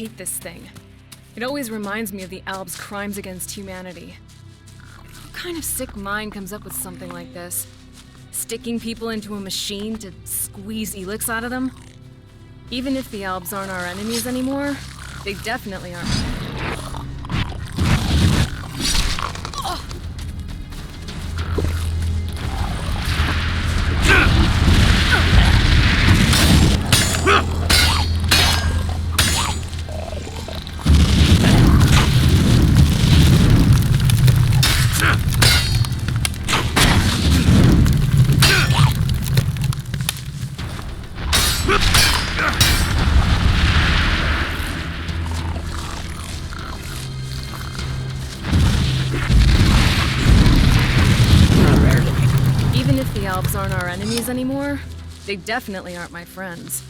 hate this thing. It always reminds me of the Alps' crimes against humanity. What kind of sick mind comes up with something like this? Sticking people into a machine to squeeze Elex out of them? Even if the Alps aren't our enemies anymore, they definitely aren't. Even if the Alps aren't our enemies anymore, they definitely aren't my friends.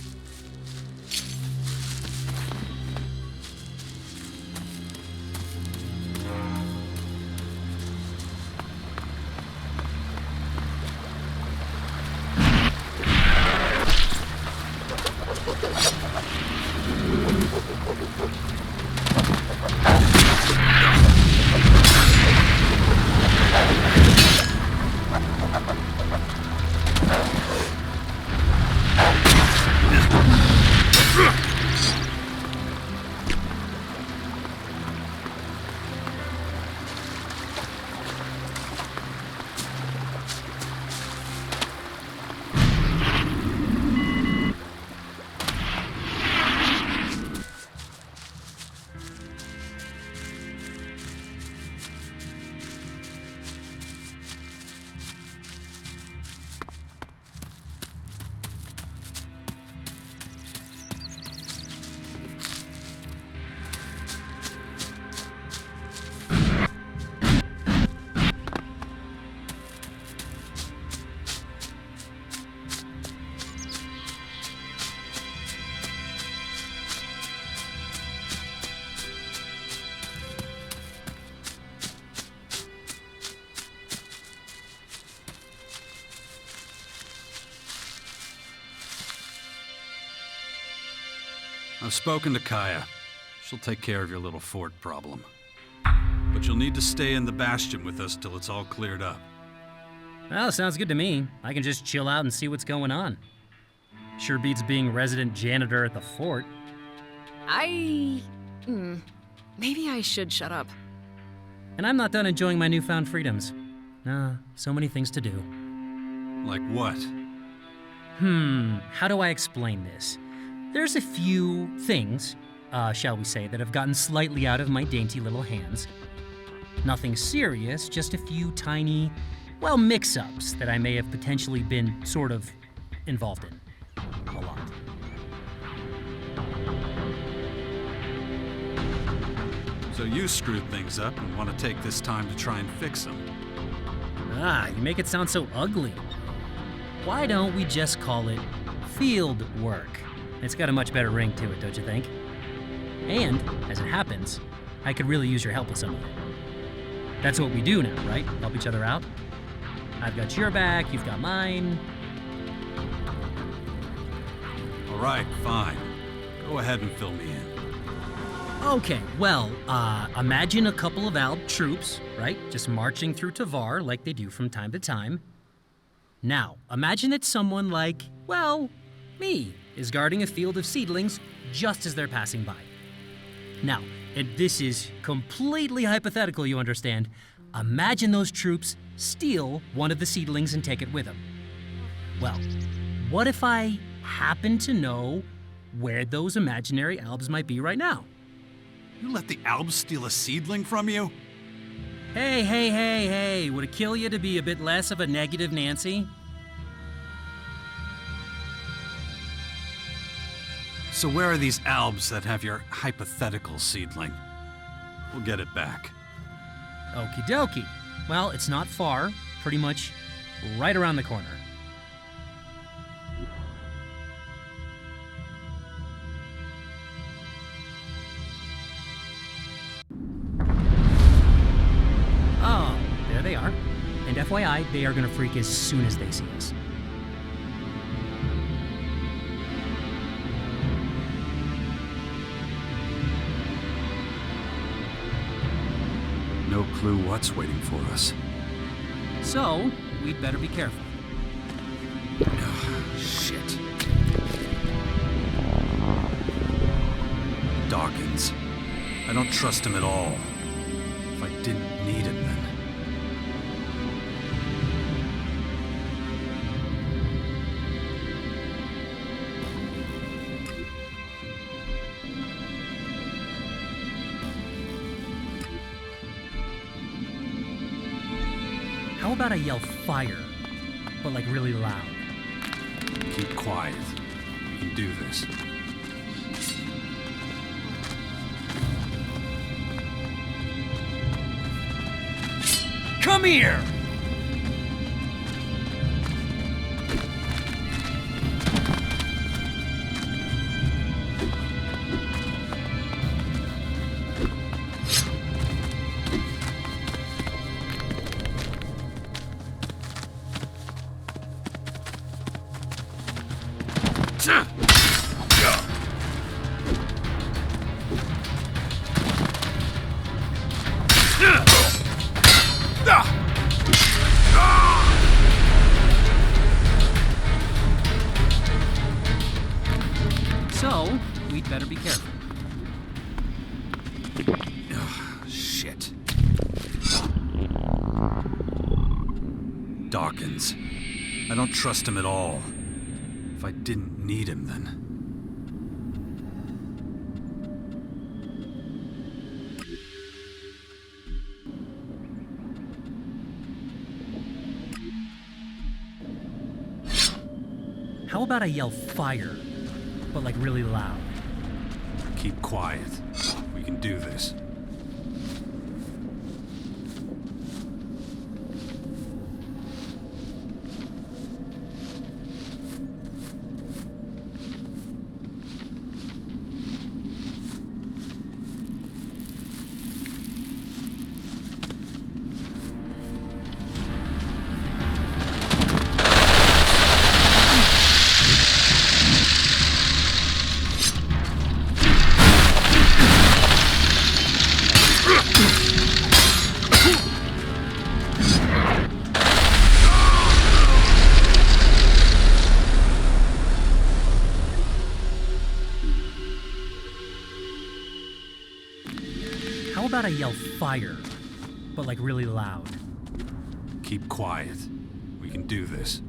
I've spoken to Kaya. She'll take care of your little fort problem. But you'll need to stay in the Bastion with us till it's all cleared up. Well, sounds good to me. I can just chill out and see what's going on. Sure beats being resident janitor at the fort. Maybe I should shut up. And I'm not done enjoying my newfound freedoms. So many things to do. Like what? How do I explain this? There's a few things, shall we say, that have gotten slightly out of my dainty little hands. Nothing serious, just a few tiny, well, mix-ups that I may have potentially been sort of involved in. A lot. So you screwed things up and want to take this time to try and fix them. You make it sound so ugly. Why don't we just call it field work? It's got a much better ring to it, don't you think? And, as it happens, I could really use your help with some of it. That's what we do now, right? Help each other out? I've got your back, you've got mine. All right, fine. Go ahead and fill me in. Okay, well, imagine a couple of Alb troops, right? Just marching through Tavar like they do from time to time. Now, imagine that someone like, well, me, is guarding a field of seedlings just as they're passing by. Now, and this is completely hypothetical, you understand. Imagine those troops steal one of the seedlings and take it with them. Well, what if I happen to know where those imaginary Albs might be right now? You let the Albs steal a seedling from you? Hey, would it kill you to be a bit less of a negative Nancy? So where are these Albs that have your hypothetical seedling? We'll get it back. Okie dokie. Well, it's not far, pretty much right around the corner. Oh, there they are. And FYI, they are gonna freak as soon as they see us. clue what's waiting for us. So, we'd better be careful. Shit. Dawkins. I don't trust him at all. If I didn't need him, then... How about I yell fire, but like really loud? Keep quiet. We can do this. Come here! So, we'd better be careful. Shit. Dawkins. I don't trust him at all. If I didn't need him, then... How about I yell fire, but like really loud? Keep quiet. We can do this. How about I yell fire, but like really loud? Keep quiet. We can do this.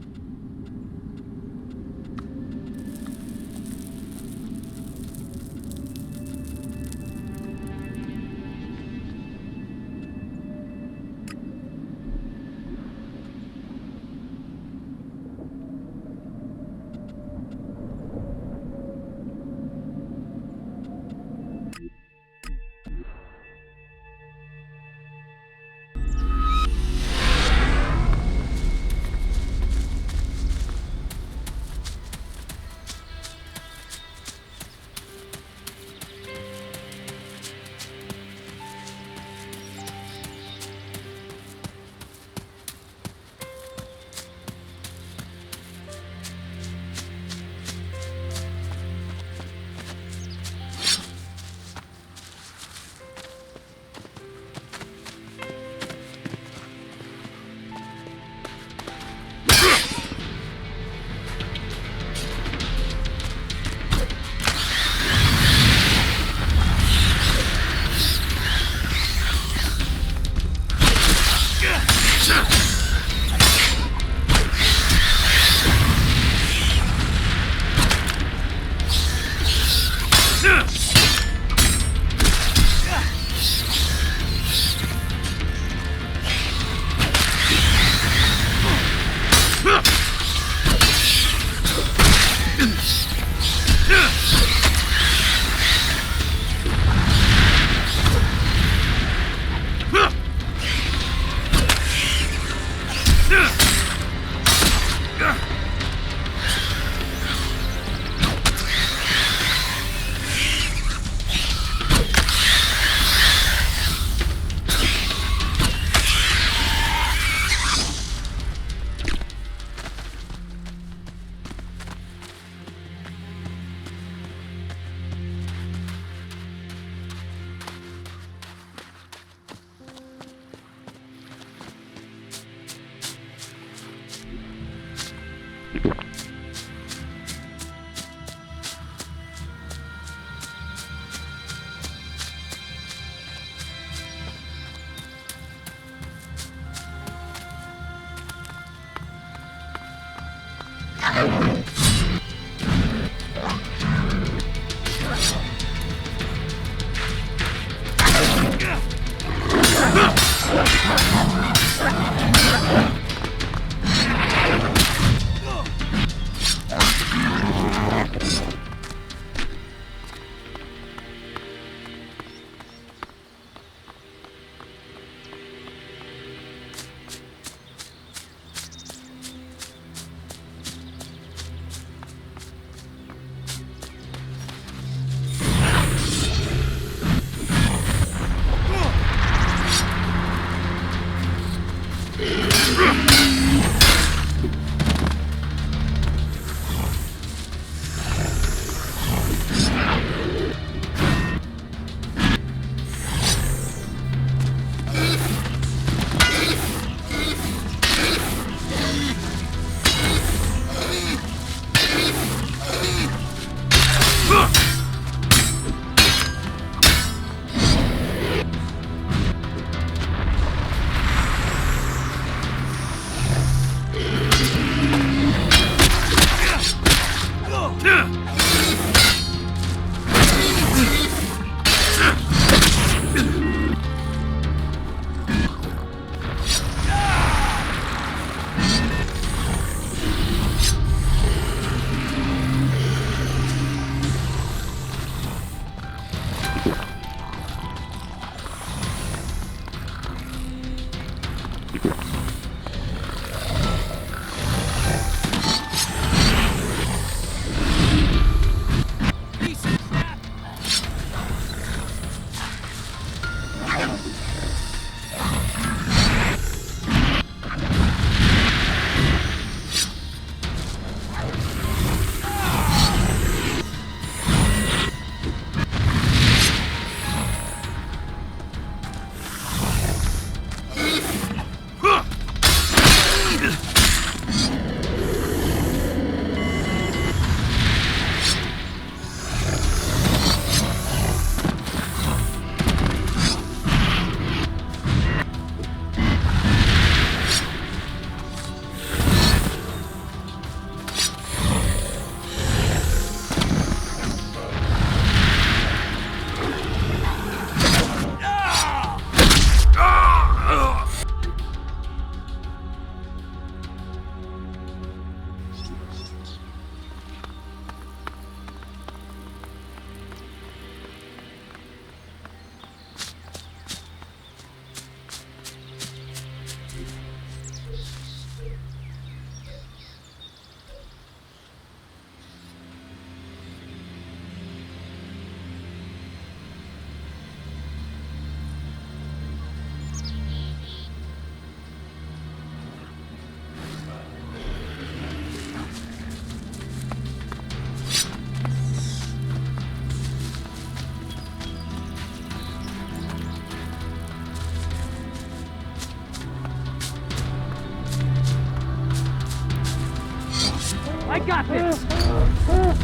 I got this!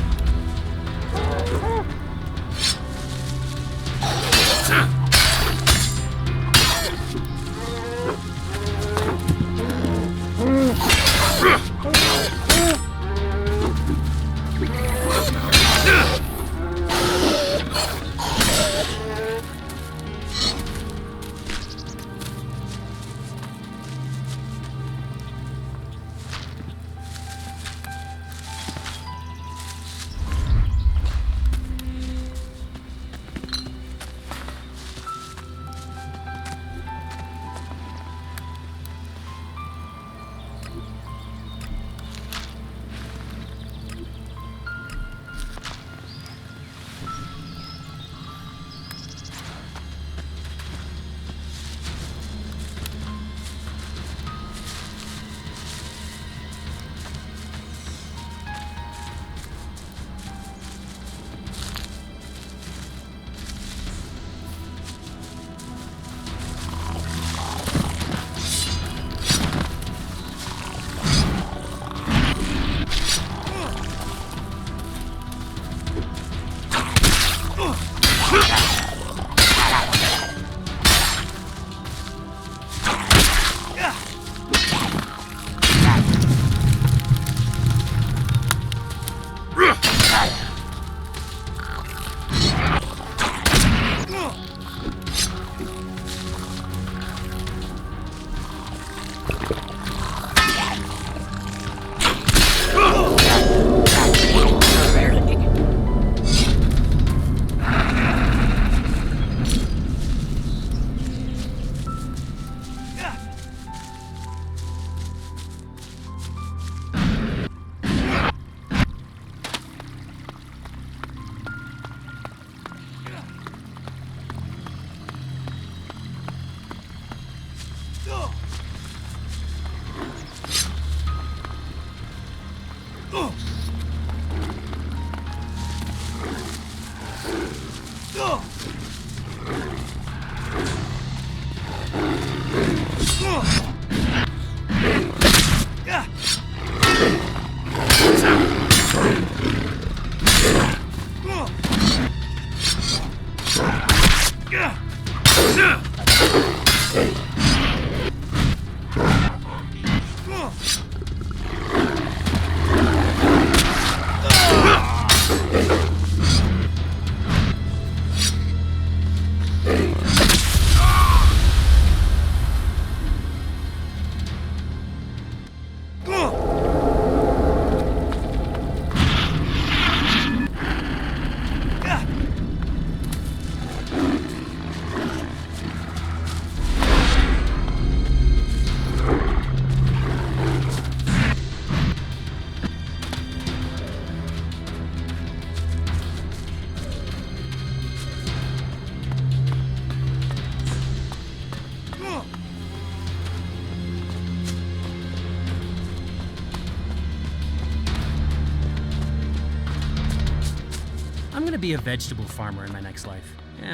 gonna be a vegetable farmer in my next life. Yeah,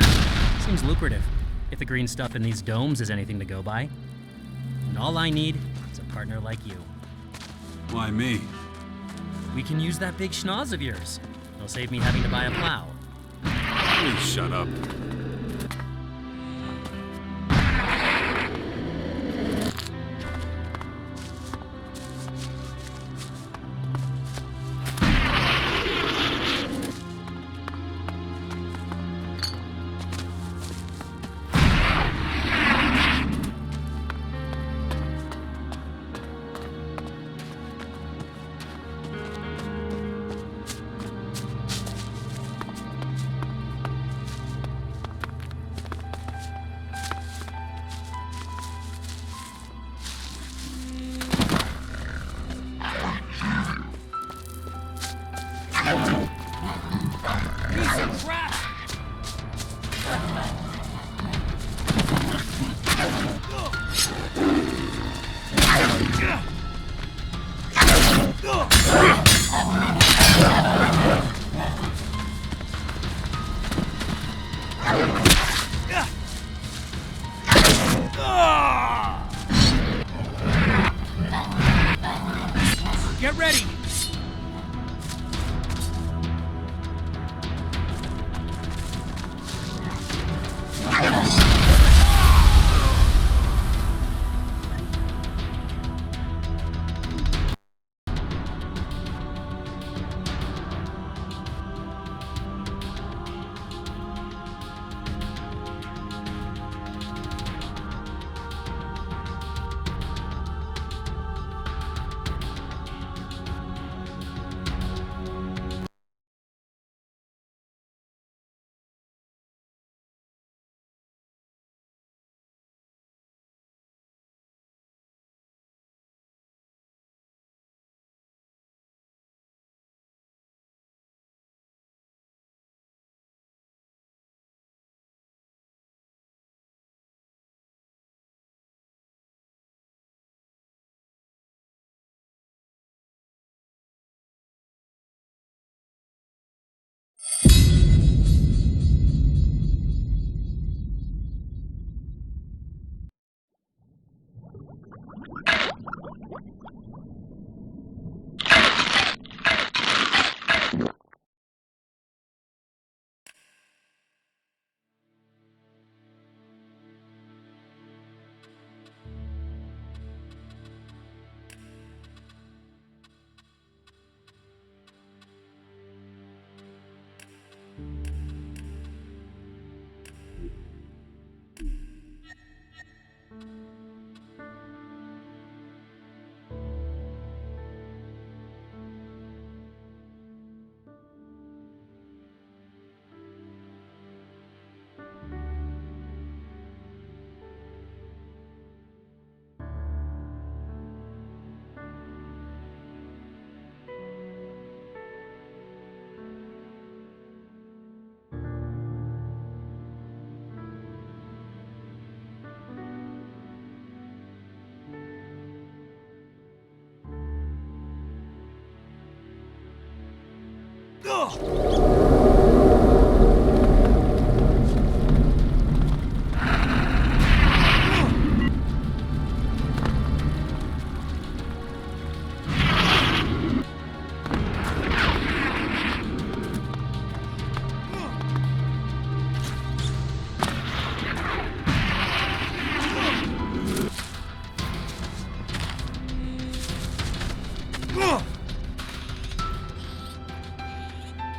seems lucrative. If the green stuff in these domes is anything to go by. And all I need is a partner like you. Why me? We can use that big schnoz of yours. It'll save me having to buy a plow. Please shut up. Get ready!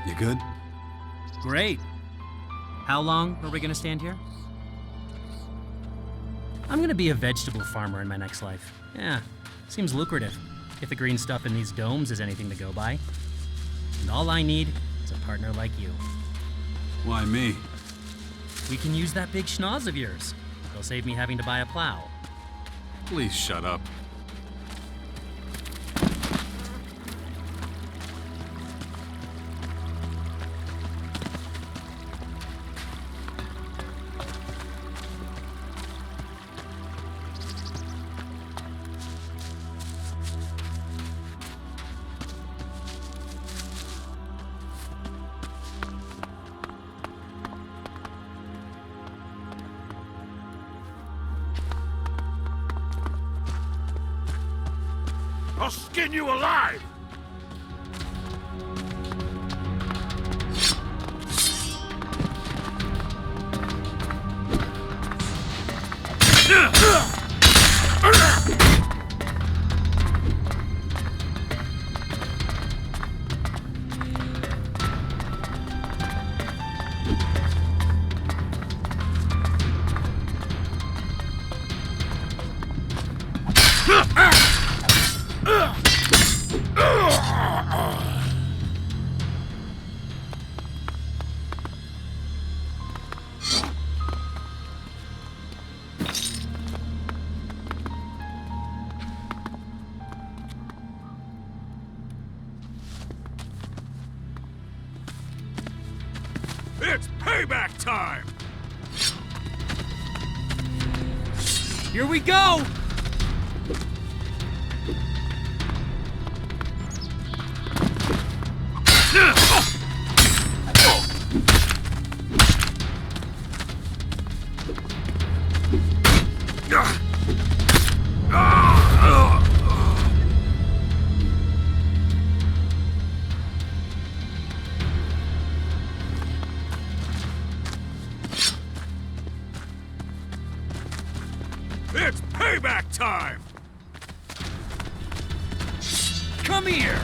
You good? Great. How long are we gonna stand here? I'm gonna be a vegetable farmer in my next life. Yeah, seems lucrative. If the green stuff in these domes is anything to go by. And all I need is a partner like you. Why me? We can use that big schnoz of yours. It'll save me having to buy a plow. Please shut up. I'll skin you alive! It's payback time! Here we go! It's payback time! Come here!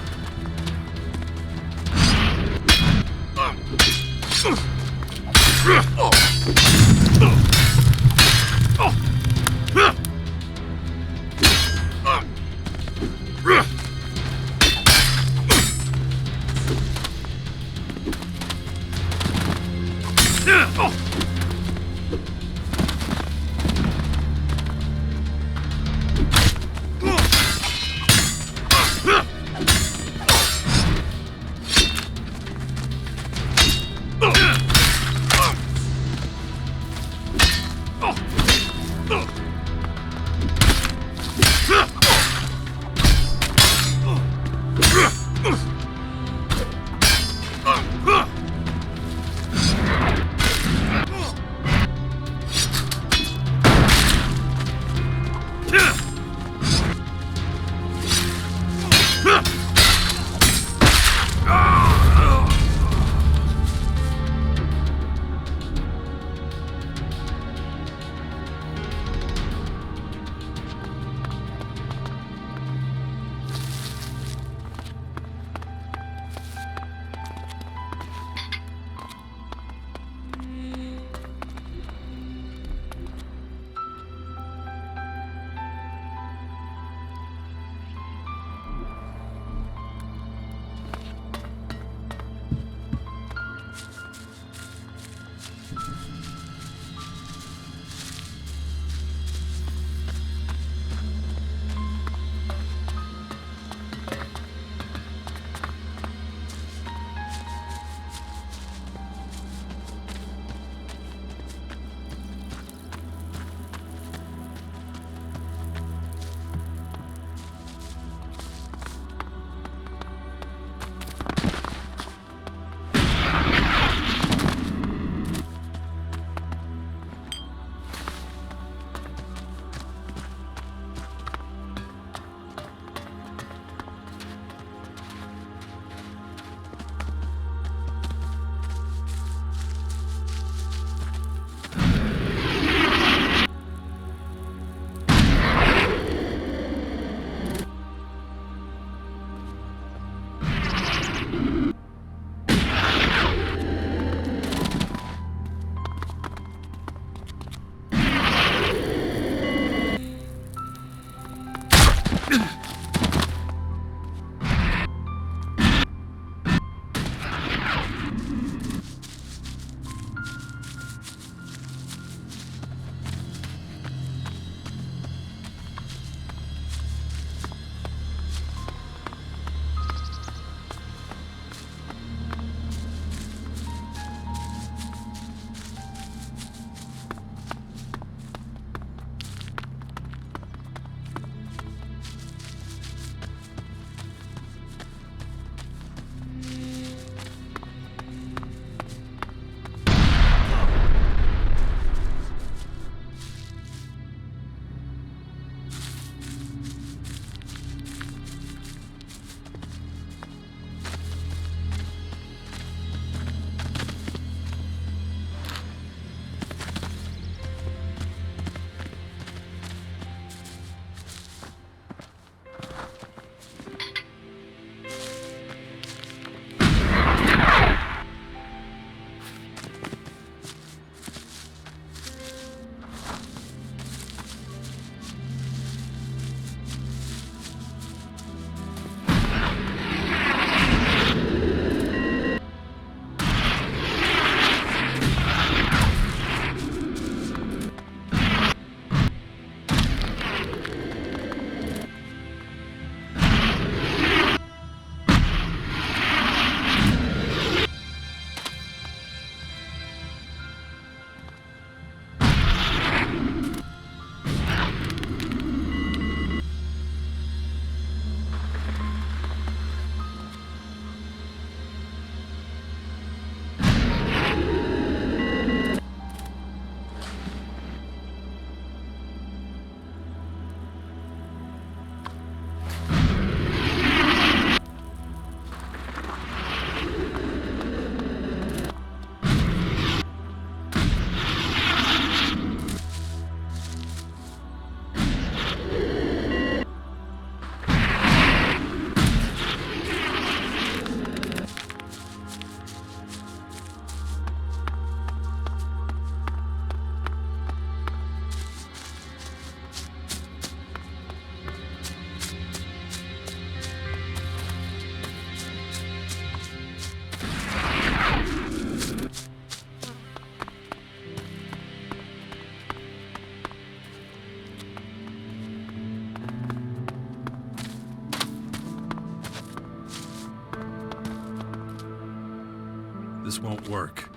this won't work.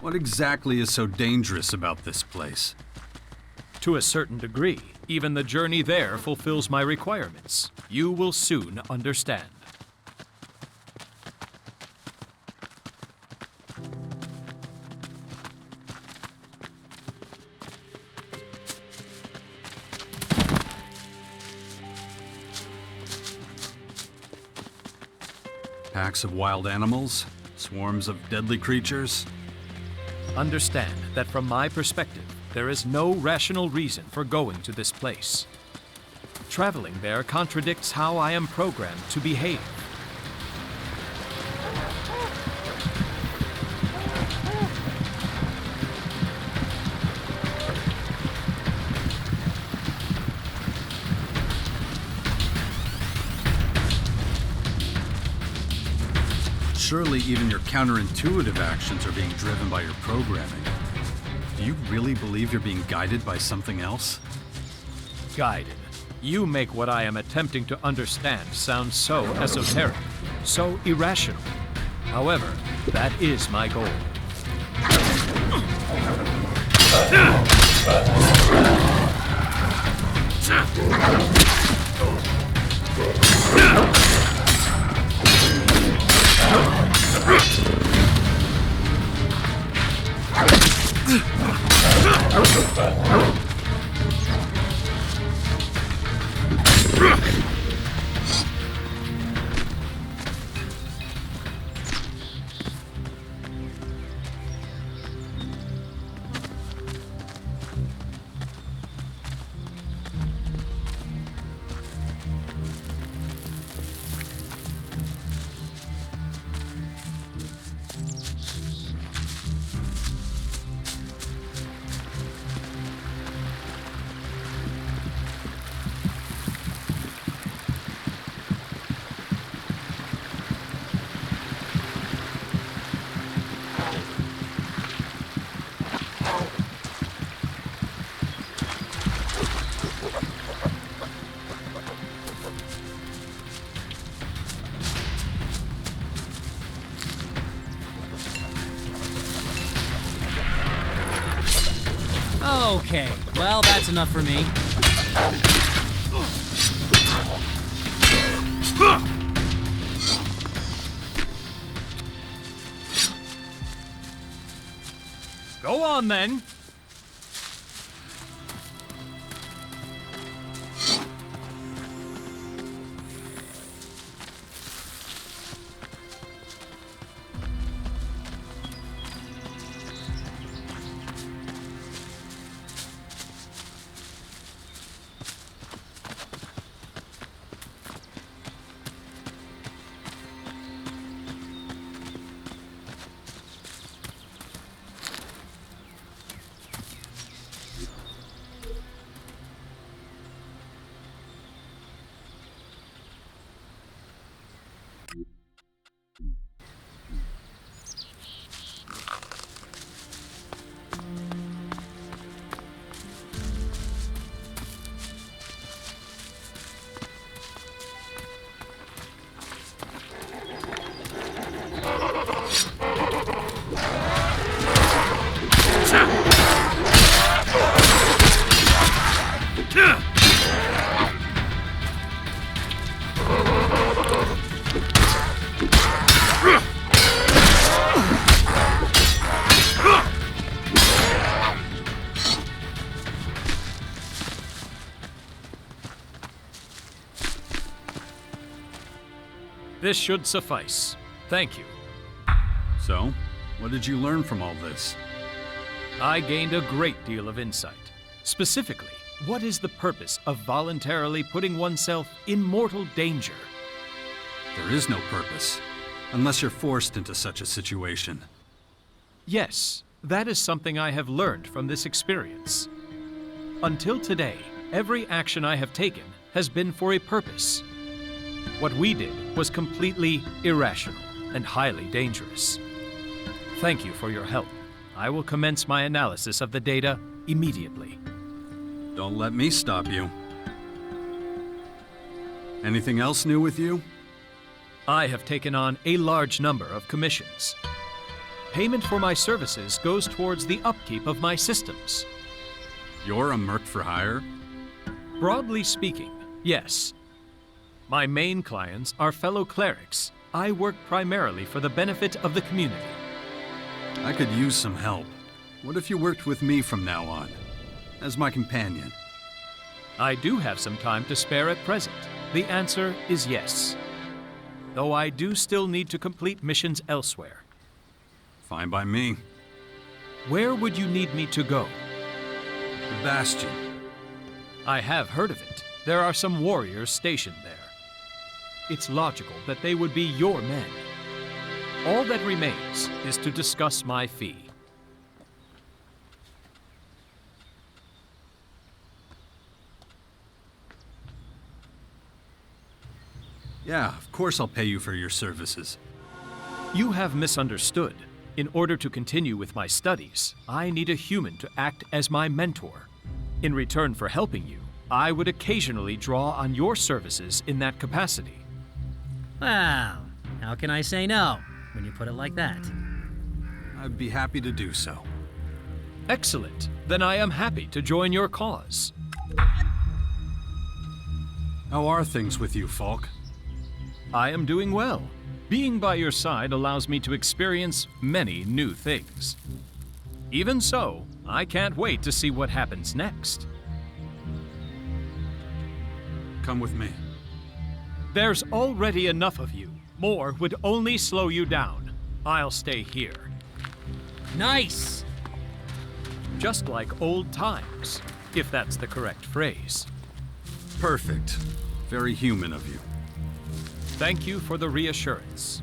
What exactly is so dangerous about this place? To a certain degree, even the journey there fulfills my requirements. You will soon understand. Packs of wild animals? Swarms of deadly creatures? Understand that from my perspective, there is no rational reason for going to this place. Traveling there contradicts how I am programmed to behave. Surely even your counterintuitive actions are being driven by your programming. Do you really believe you're being guided by something else? Guided. You make what I am attempting to understand sound so esoteric, so irrational. However, that is my goal. Okay, well, that's enough for me. Go on then. This should suffice. Thank you. So, what did you learn from all this? I gained a great deal of insight. Specifically, what is the purpose of voluntarily putting oneself in mortal danger? There is no purpose, unless you're forced into such a situation. Yes, that is something I have learned from this experience. Until today, every action I have taken has been for a purpose. What we did was completely irrational and highly dangerous. Thank you for your help. I will commence my analysis of the data immediately. Don't let me stop you. Anything else new with you? I have taken on a large number of commissions. Payment for my services goes towards the upkeep of my systems. You're a merc for hire? Broadly speaking, yes. My main clients are fellow clerics. I work primarily for the benefit of the community. I could use some help. What if you worked with me from now on, as my companion? I do have some time to spare at present. The answer is yes. Though I do still need to complete missions elsewhere. Fine by me. Where would you need me to go? The Bastion. I have heard of it. There are some warriors stationed there. It's logical that they would be your men. All that remains is to discuss my fee. Yeah, of course I'll pay you for your services. You have misunderstood. In order to continue with my studies, I need a human to act as my mentor. In return for helping you, I would occasionally draw on your services in that capacity. Well, how can I say no when you put it like that? I'd be happy to do so. Excellent. Then I am happy to join your cause. How are things with you, Falk? I am doing well. Being by your side allows me to experience many new things. Even so, I can't wait to see what happens next. Come with me. There's already enough of you. More would only slow you down. I'll stay here. Nice! Just like old times, if that's the correct phrase. Perfect. Very human of you. Thank you for the reassurance.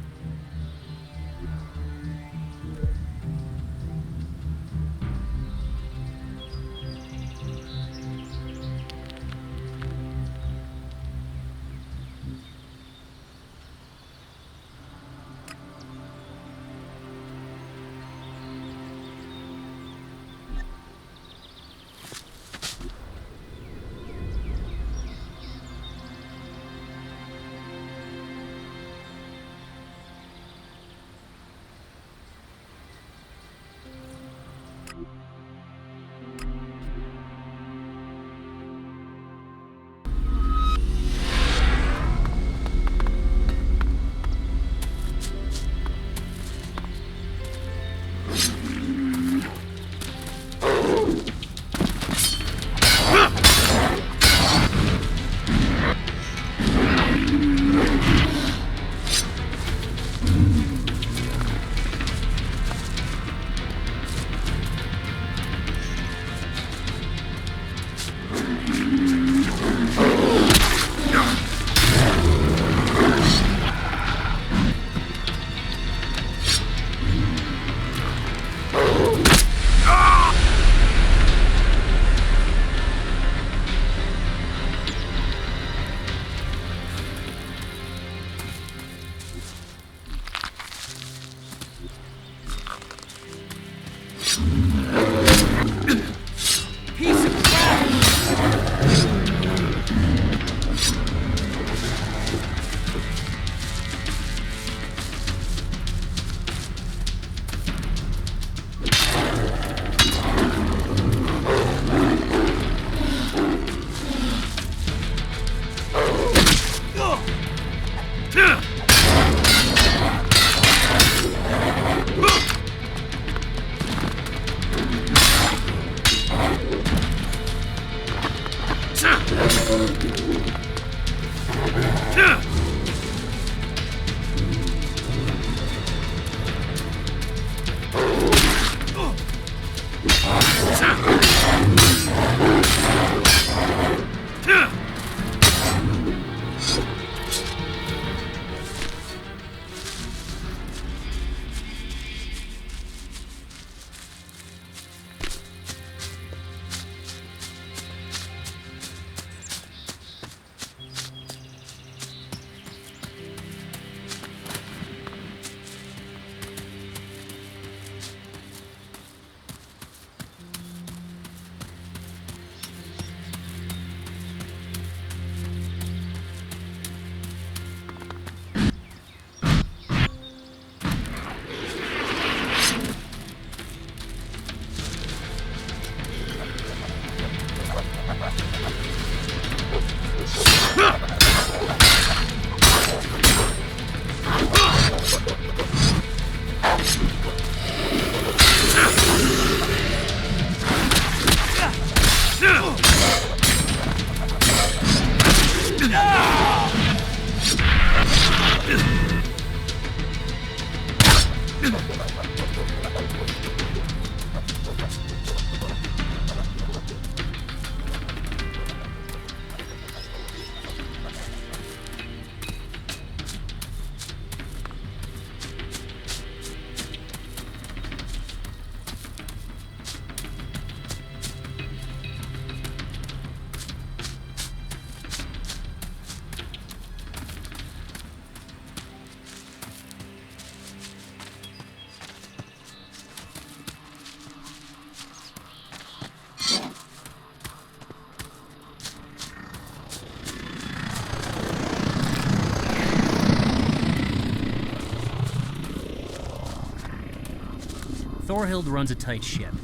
Thorhild runs a tight ship.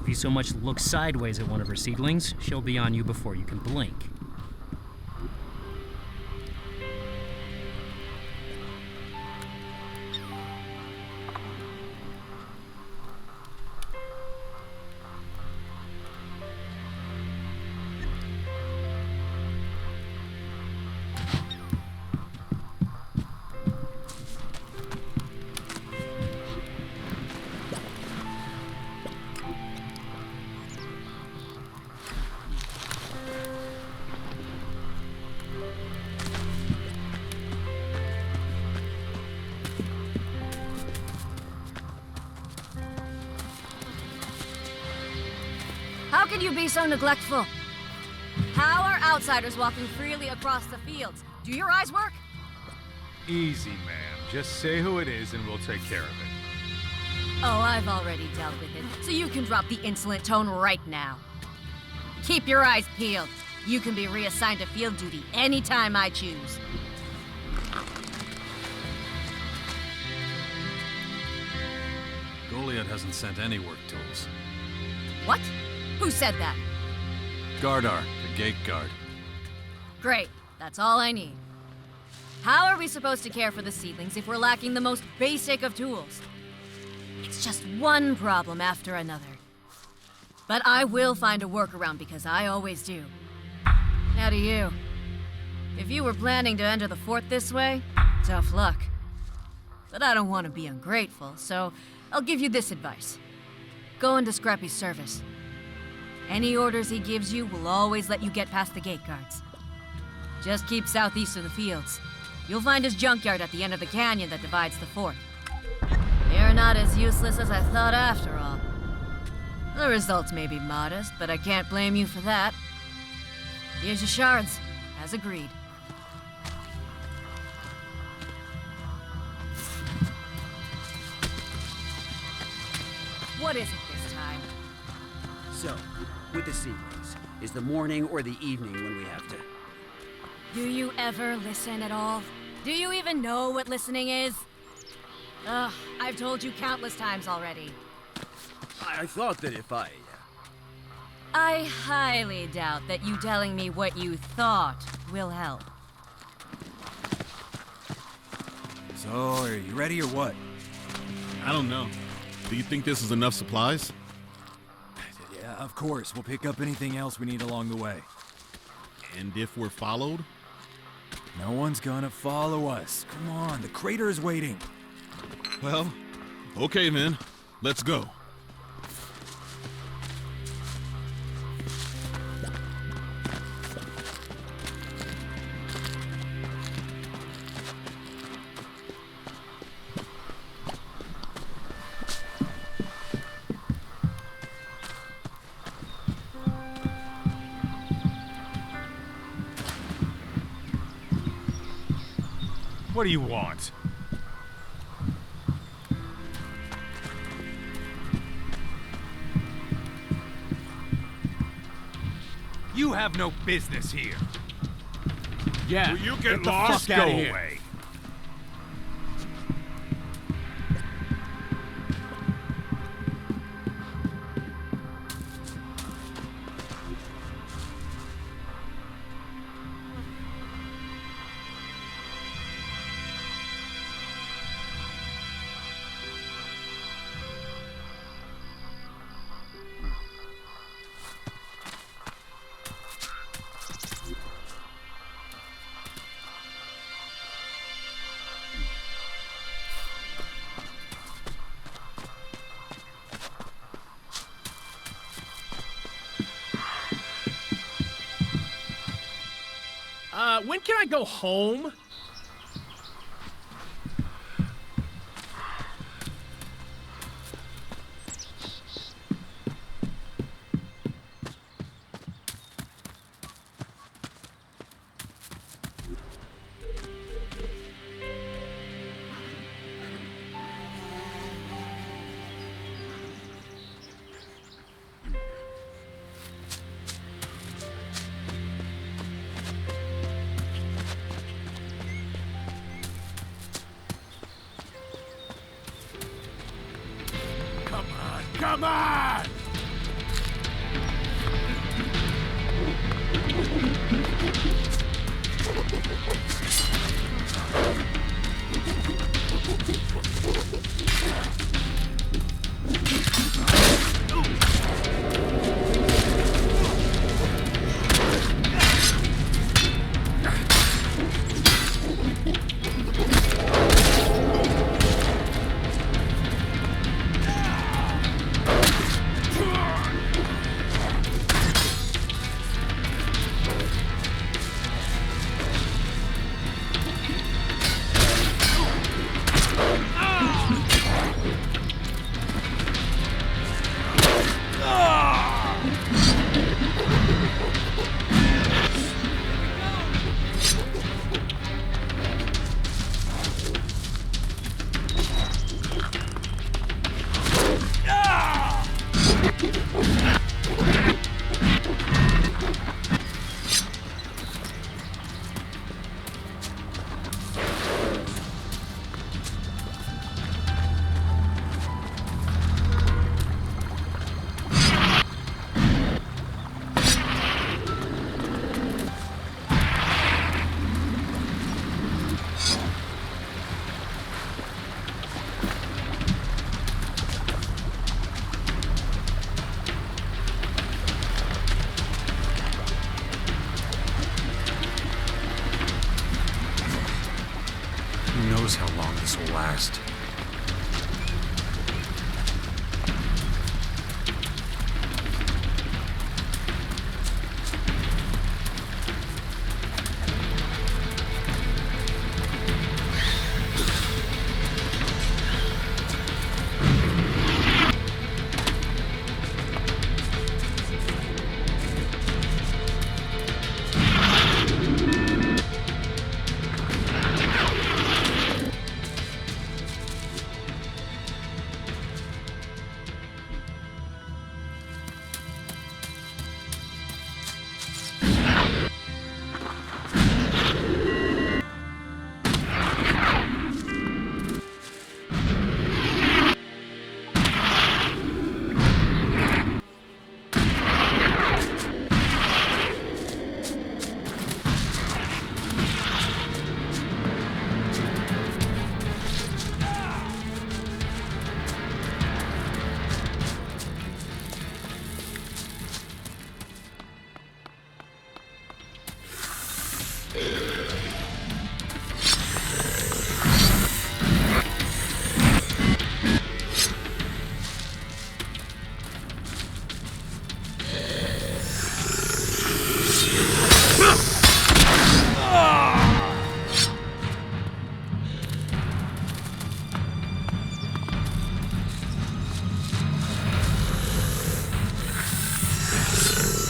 If you so much look sideways at one of her seedlings, she'll be on you before you can blink. can you be so neglectful? How are outsiders walking freely across the fields? Do your eyes work? Easy, ma'am. Just say who it is and we'll take care of it. Oh, I've already dealt with it, so you can drop the insolent tone right now. Keep your eyes peeled. You can be reassigned to field duty anytime I choose. Goliath hasn't sent any work tools. What? Who said that? Gardar, the gate guard. Great. That's all I need. How are we supposed to care for the seedlings if we're lacking the most basic of tools? It's just one problem after another. But I will find a workaround because I always do. Now to you. If you were planning to enter the fort this way, tough luck. But I don't want to be ungrateful, so I'll give you this advice. Go into Scrappy's service. Any orders he gives you will always let you get past the gate guards. Just keep southeast of the fields. You'll find his junkyard at the end of the canyon that divides the fort. You're not as useless as I thought after all. The results may be modest, but I can't blame you for that. Here's your shards, as agreed. What is it this time? So, with the seedlings, is the morning or the evening when we have to? Do you ever listen at all? Do you even know what listening is? Ugh, I've told you countless times already. I thought that if I highly doubt that you telling me what you thought will help. So, are you ready or what? I don't know. Do you think this is enough supplies? Yeah, of course. We'll pick up anything else we need along the way. And if we're followed? No one's gonna follow us. Come on, the crater is waiting. Well, okay then. Let's go. What do you want? You have no business here. Yeah. Will you get the lost? fuck Go outta here. away. When can I go home? Come on!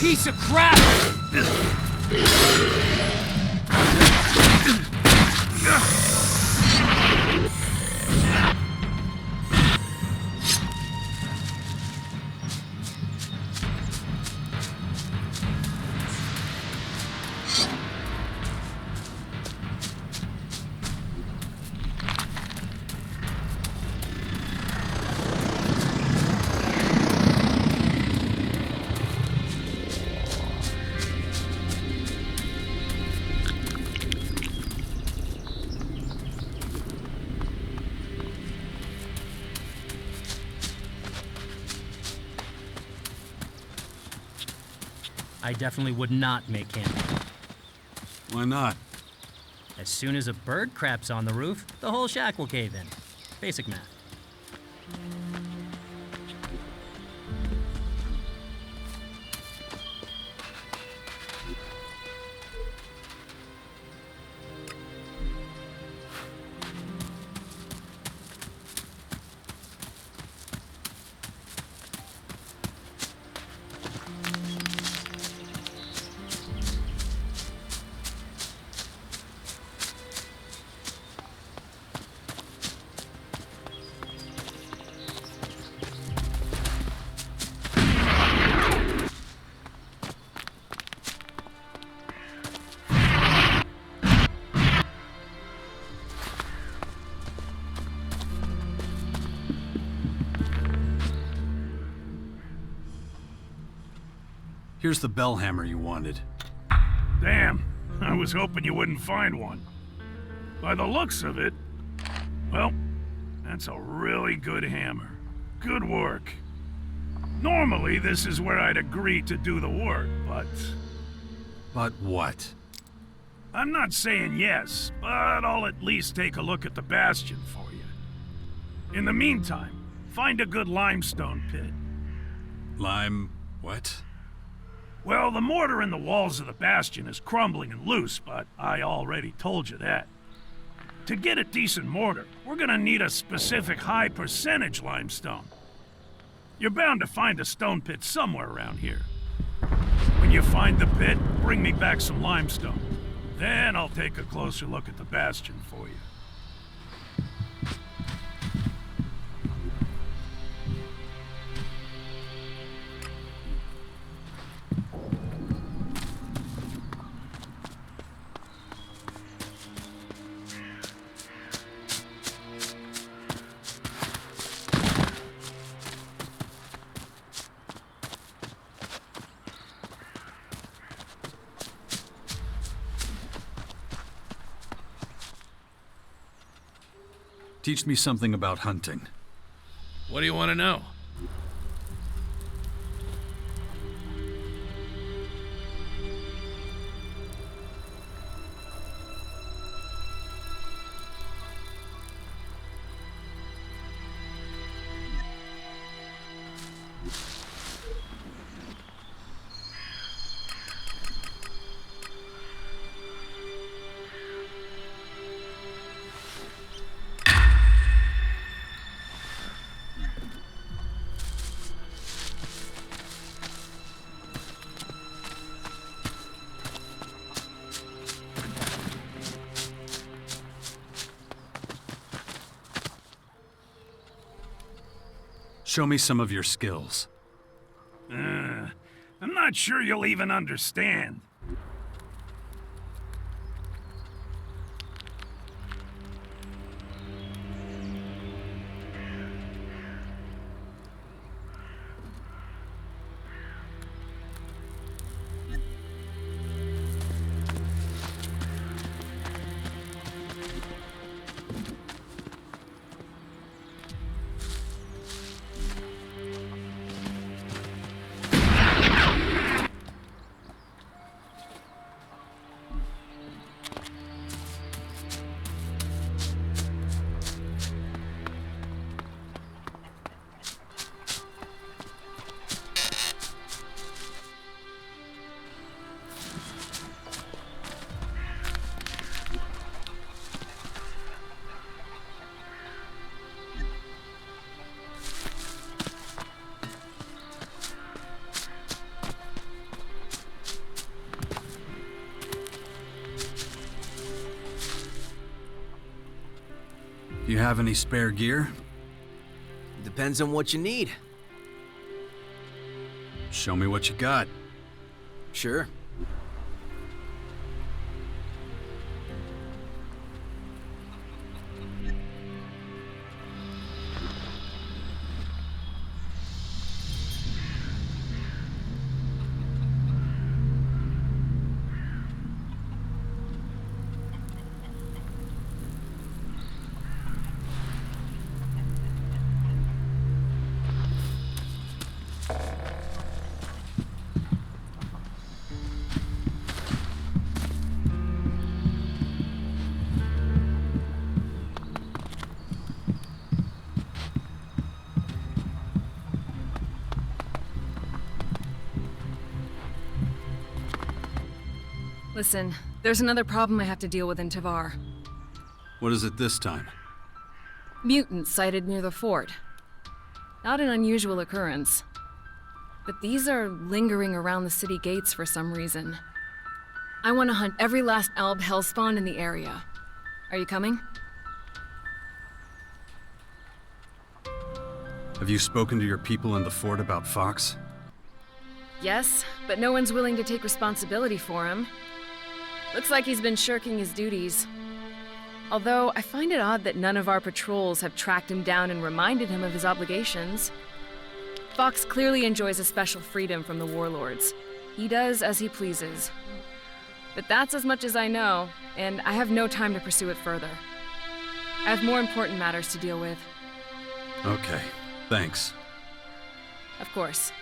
piece of crap! I definitely would not make hammer. Why not? As soon as a bird craps on the roof, the whole shack will cave in. Basic math. Here's the bell hammer you wanted. Damn, I was hoping you wouldn't find one. By the looks of it, well, that's a really good hammer. Good work. Normally, this is where I'd agree to do the work, but... But what? I'm not saying yes, but I'll at least take a look at the bastion for you. In the meantime, find a good limestone pit. What? Well, the mortar in the walls of the bastion is crumbling and loose, but I already told you that. To get a decent mortar, we're gonna need a specific high percentage limestone. You're bound to find a stone pit somewhere around here. When you find the pit, bring me back some limestone. Then I'll take a closer look at the bastion for you. Teach me something about hunting. What do you want to know? Show me some of your skills. I'm not sure you'll even understand. You have any spare gear? Depends on what you need. Show me what you got. Sure. Listen, there's another problem I have to deal with in Tavar. What is it this time? Mutants sighted near the fort. Not an unusual occurrence. But these are lingering around the city gates for some reason. I want to hunt every last Alb hellspawn in the area. Are you coming? Have you spoken to your people in the fort about Fox? Yes, but no one's willing to take responsibility for him. Looks like he's been shirking his duties. Although, I find it odd that none of our patrols have tracked him down and reminded him of his obligations. Fox clearly enjoys a special freedom from the warlords. He does as he pleases. But that's as much as I know, and I have no time to pursue it further. I have more important matters to deal with. Okay, thanks. Of course.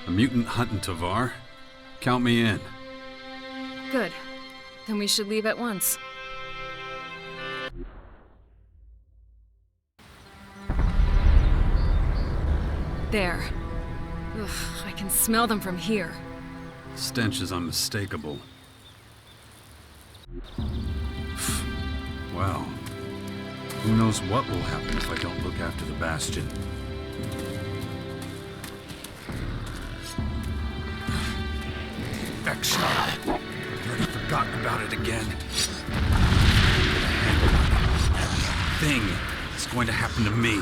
A mutant hunt in Tavar? Count me in. Good. Then we should leave at once. There. Ugh, I can smell them from here. Stench is unmistakable. Wow. Who knows what will happen if I don't look after the Bastion. I've already forgotten about it again. Thing is going to happen to me.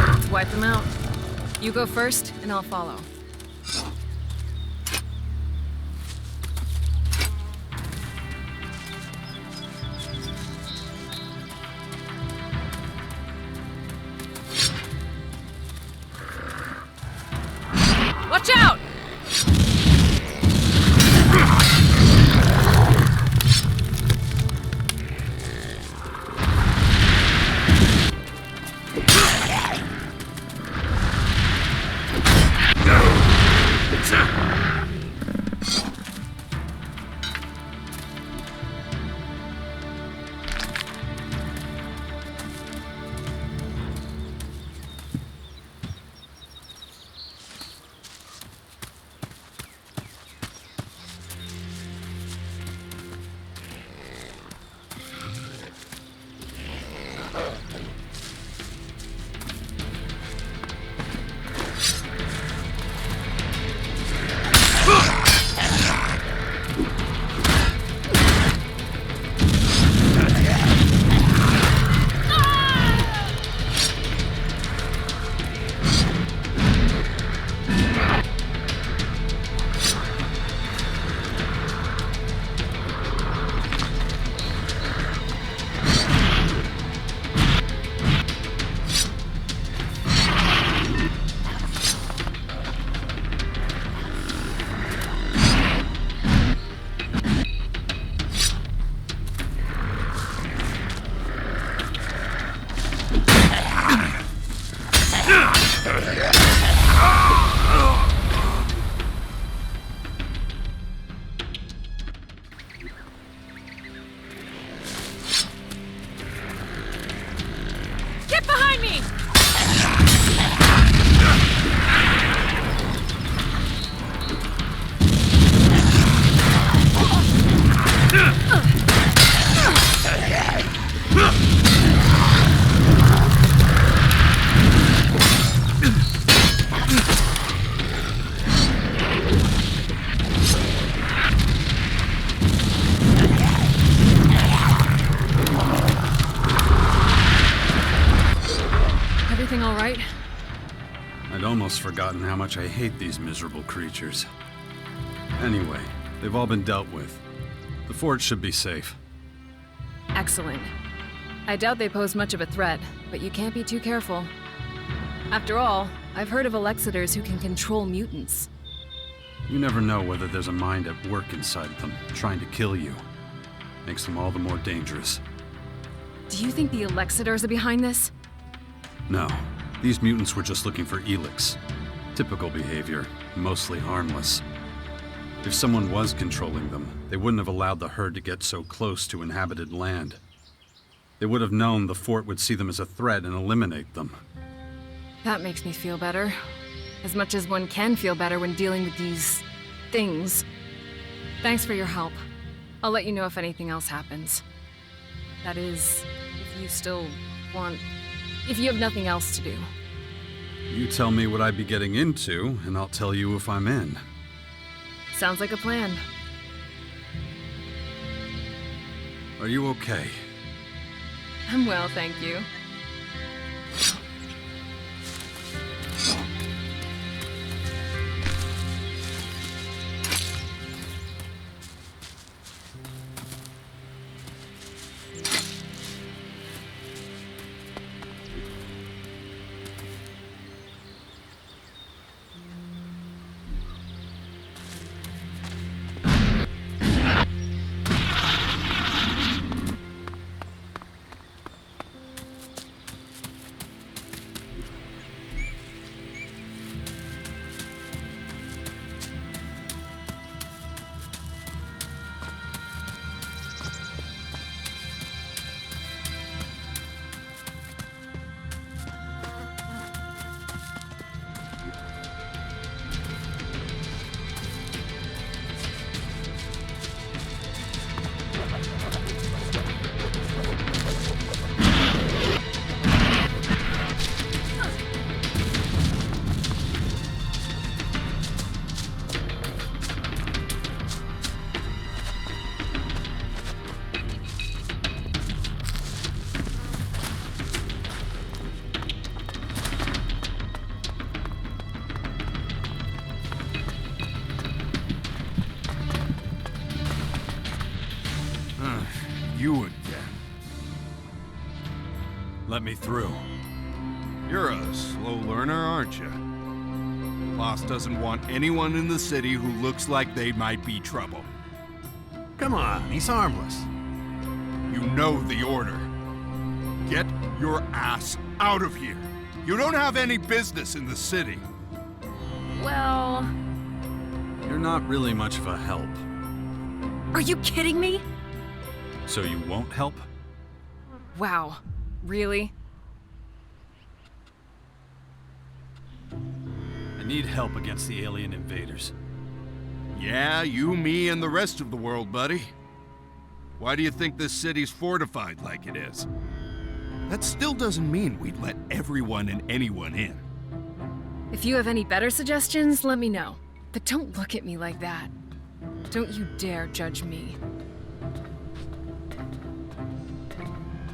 Let's wipe them out. You go first, and I'll follow. Watch out! I'd almost forgotten how much I hate these miserable creatures. Anyway, they've all been dealt with. The fort should be safe. Excellent. I doubt they pose much of a threat, but you can't be too careful. After all, I've heard of Alexiters who can control mutants. You never know whether there's a mind at work inside them, trying to kill you. Makes them all the more dangerous. Do you think the Alexiters are behind this? No. These mutants were just looking for Elex. Typical behavior, mostly harmless. If someone was controlling them, they wouldn't have allowed the herd to get so close to inhabited land. They would have known the fort would see them as a threat and eliminate them. That makes me feel better. As much as one can feel better when dealing with these... things. Thanks for your help. I'll let you know if anything else happens. That is, if you still want... if you have nothing else to do. You tell me what I'd be getting into, and I'll tell you if I'm in. Sounds like a plan. Are you okay? I'm well, thank you. You again. Let me through. You're a slow learner, aren't you? Boss doesn't want anyone in the city who looks like they might be trouble. Come on, he's harmless. You know the order. Get your ass out of here. You don't have any business in the city. Well... You're not really much of a help. Are you kidding me? So you won't help? Wow. Really? I need help against the alien invaders. Yeah, you, me, and the rest of the world, buddy. Why do you think this city's fortified like it is? That still doesn't mean we'd let everyone and anyone in. If you have any better suggestions, let me know. But don't look at me like that. Don't you dare judge me.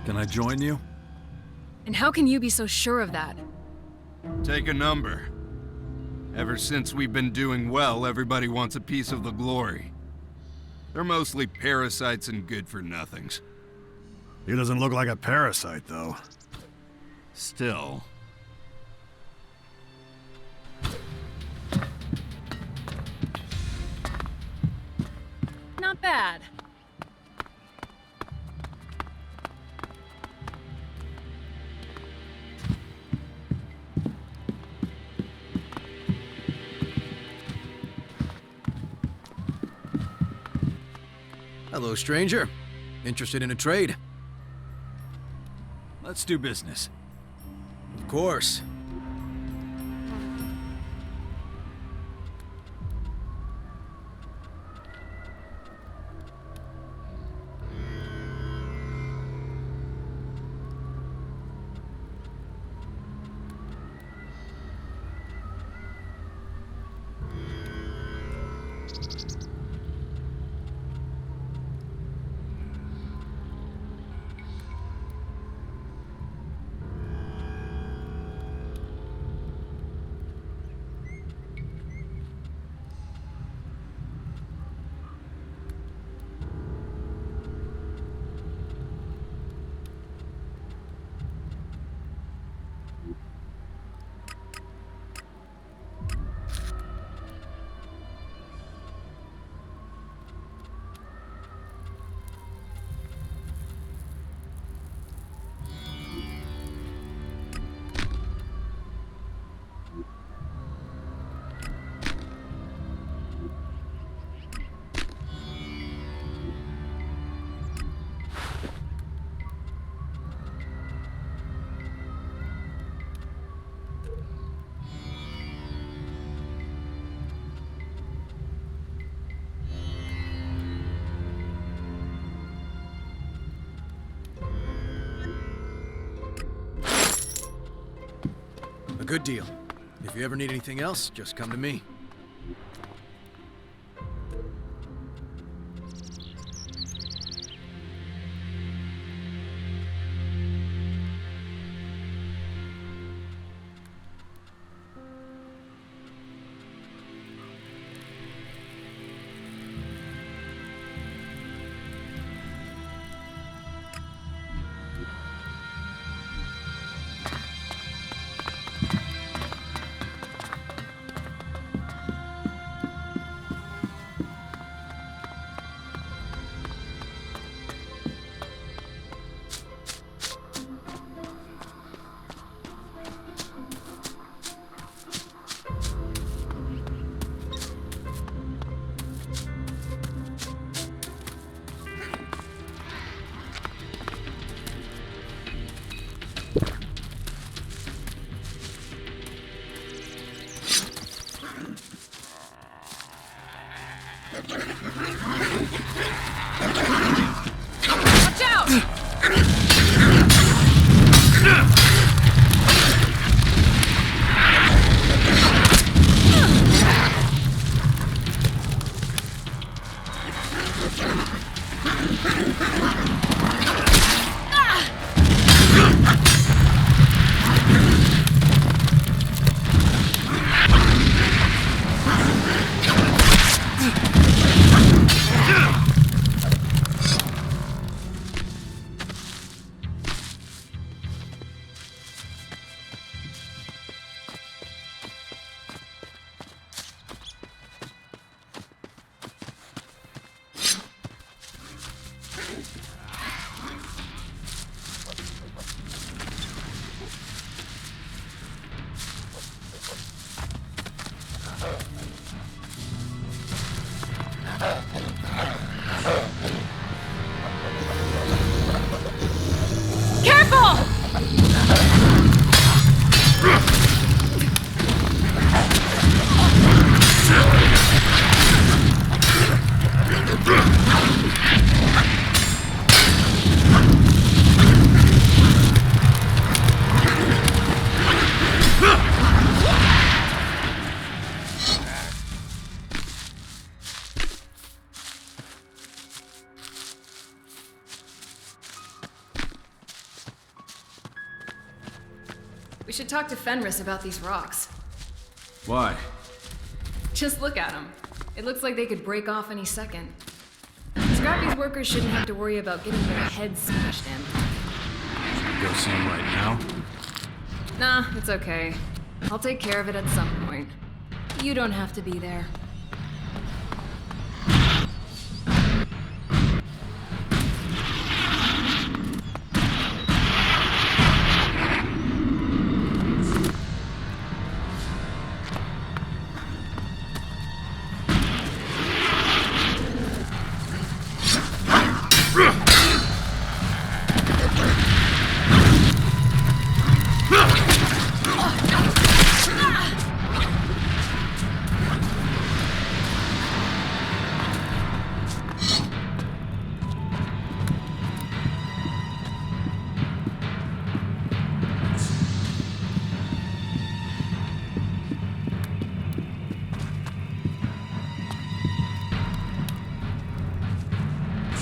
Can I join you? And how can you be so sure of that? Take a number. Ever since we've been doing well, everybody wants a piece of the glory. They're mostly parasites and good-for-nothings. He doesn't look like a parasite, though. Still. Not bad. Hello, stranger. Interested in a trade? Let's do business. Of course. good deal. If you ever need anything else, just come to me. Watch out! We should talk to Fenris about these rocks. Why? Just look at them. It looks like they could break off any second. Scrappy's workers shouldn't have to worry about getting their heads smashed in. Should we go see him right now? Nah, it's okay. I'll take care of it at some point. You don't have to be there.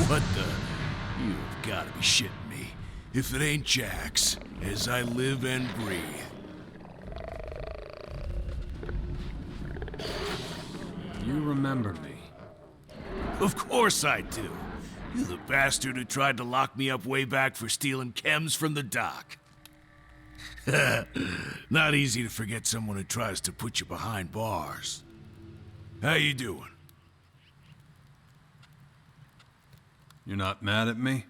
What the? You've got to be shitting me. If it ain't Jax, as I live and breathe. You remember me. Of course I do. You the bastard who tried to lock me up way back for stealing chems from the dock. Not easy to forget someone who tries to put you behind bars. How you doing? You're not mad at me?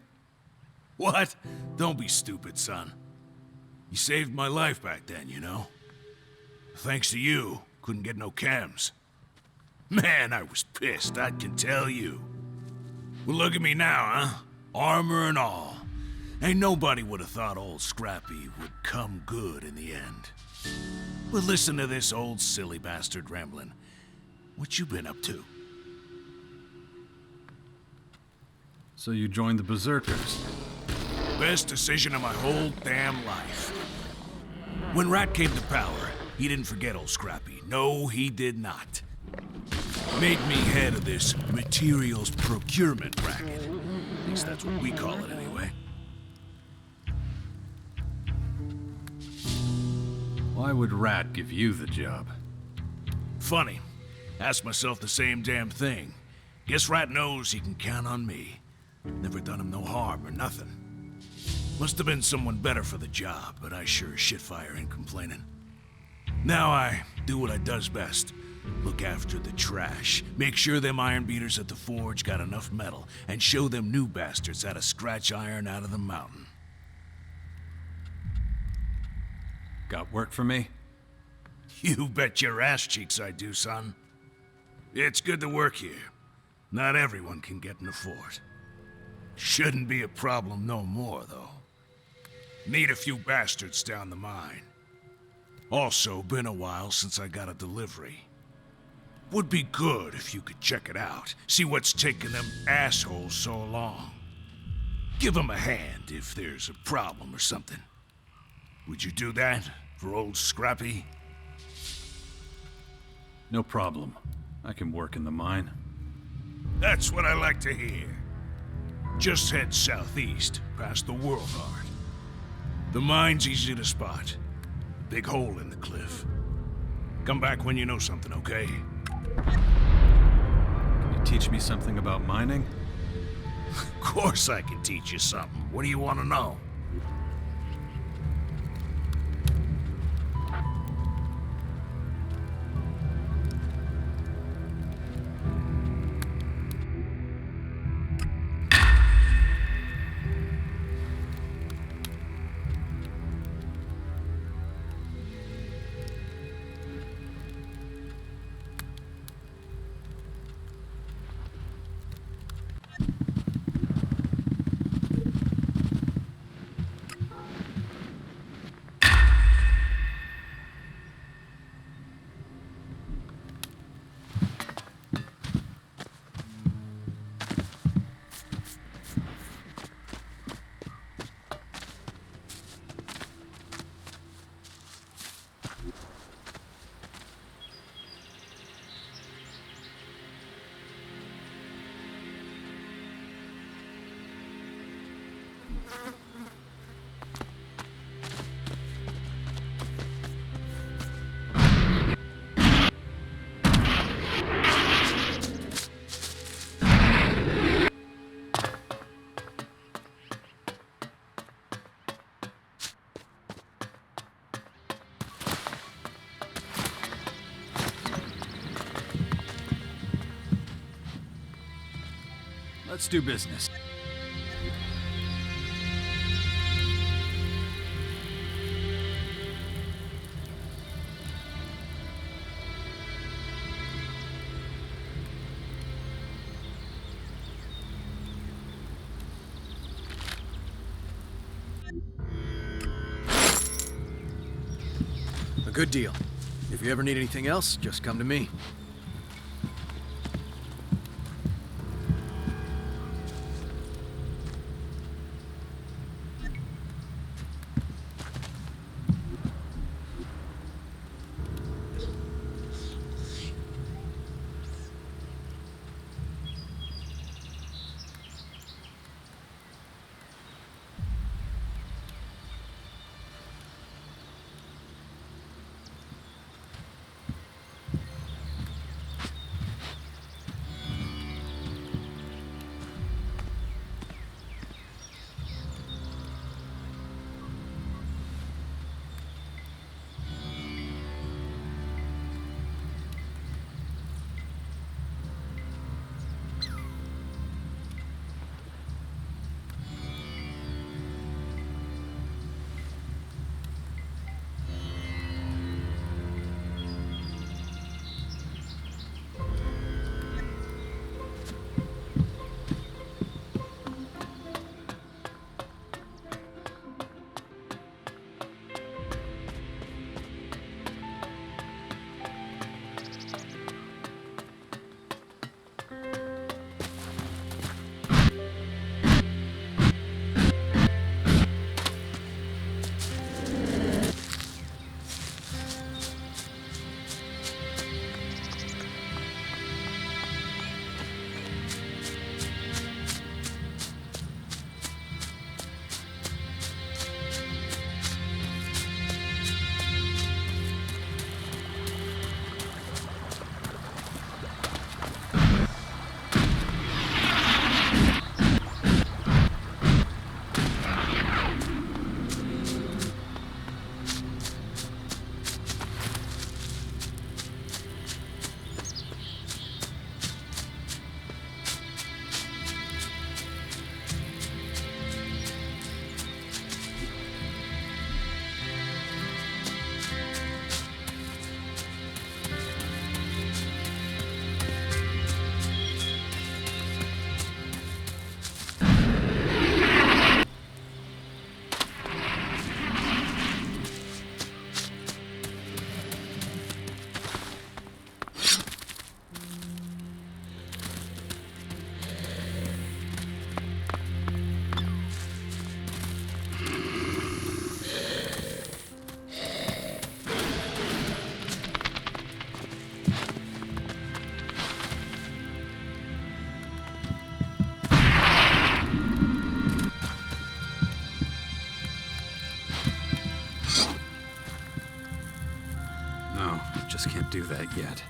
What? Don't be stupid, son. You saved my life back then, you know? Thanks to you, couldn't get no chems. Man, I was pissed, I can tell you. Well, look at me now, huh? Armor and all. Ain't nobody would have thought old Scrappy would come good in the end. But listen to this old silly bastard rambling. What you been up to? So you joined the Berserkers? Best decision of my whole damn life. When Rat came to power, he didn't forget old Scrappy. No, he did not. Made me head of this materials procurement racket. At least that's what we call it anyway. Why would Rat give you the job? Funny. Ask myself the same damn thing. Guess Rat knows he can count on me. Never done him no harm or nothing. Must have been someone better for the job, but I sure as shitfire ain't complaining. Now I do what I does best. Look after the trash. Make sure them iron beaters at the forge got enough metal, and show them new bastards how to scratch iron out of the mountain. Got work for me? You bet your ass cheeks I do, son. It's good to work here. Not everyone can get in the fort. Shouldn't be a problem no more, though. Need a few bastards down the mine. Also, been a while since I got a delivery. Would be good if you could check it out. See what's taking them assholes so long. Give them a hand if there's a problem or something. Would you do that for old Scrappy? No problem. I can work in the mine. That's what I like to hear. Just head southeast, past the World Heart. The mine's easy to spot. Big hole in the cliff. Come back when you know something, okay? Can you teach me something about mining? Of course I can teach you something. What do you want to know? Let's do business. A good deal. If you ever need anything else, just come to me. can't do that yet.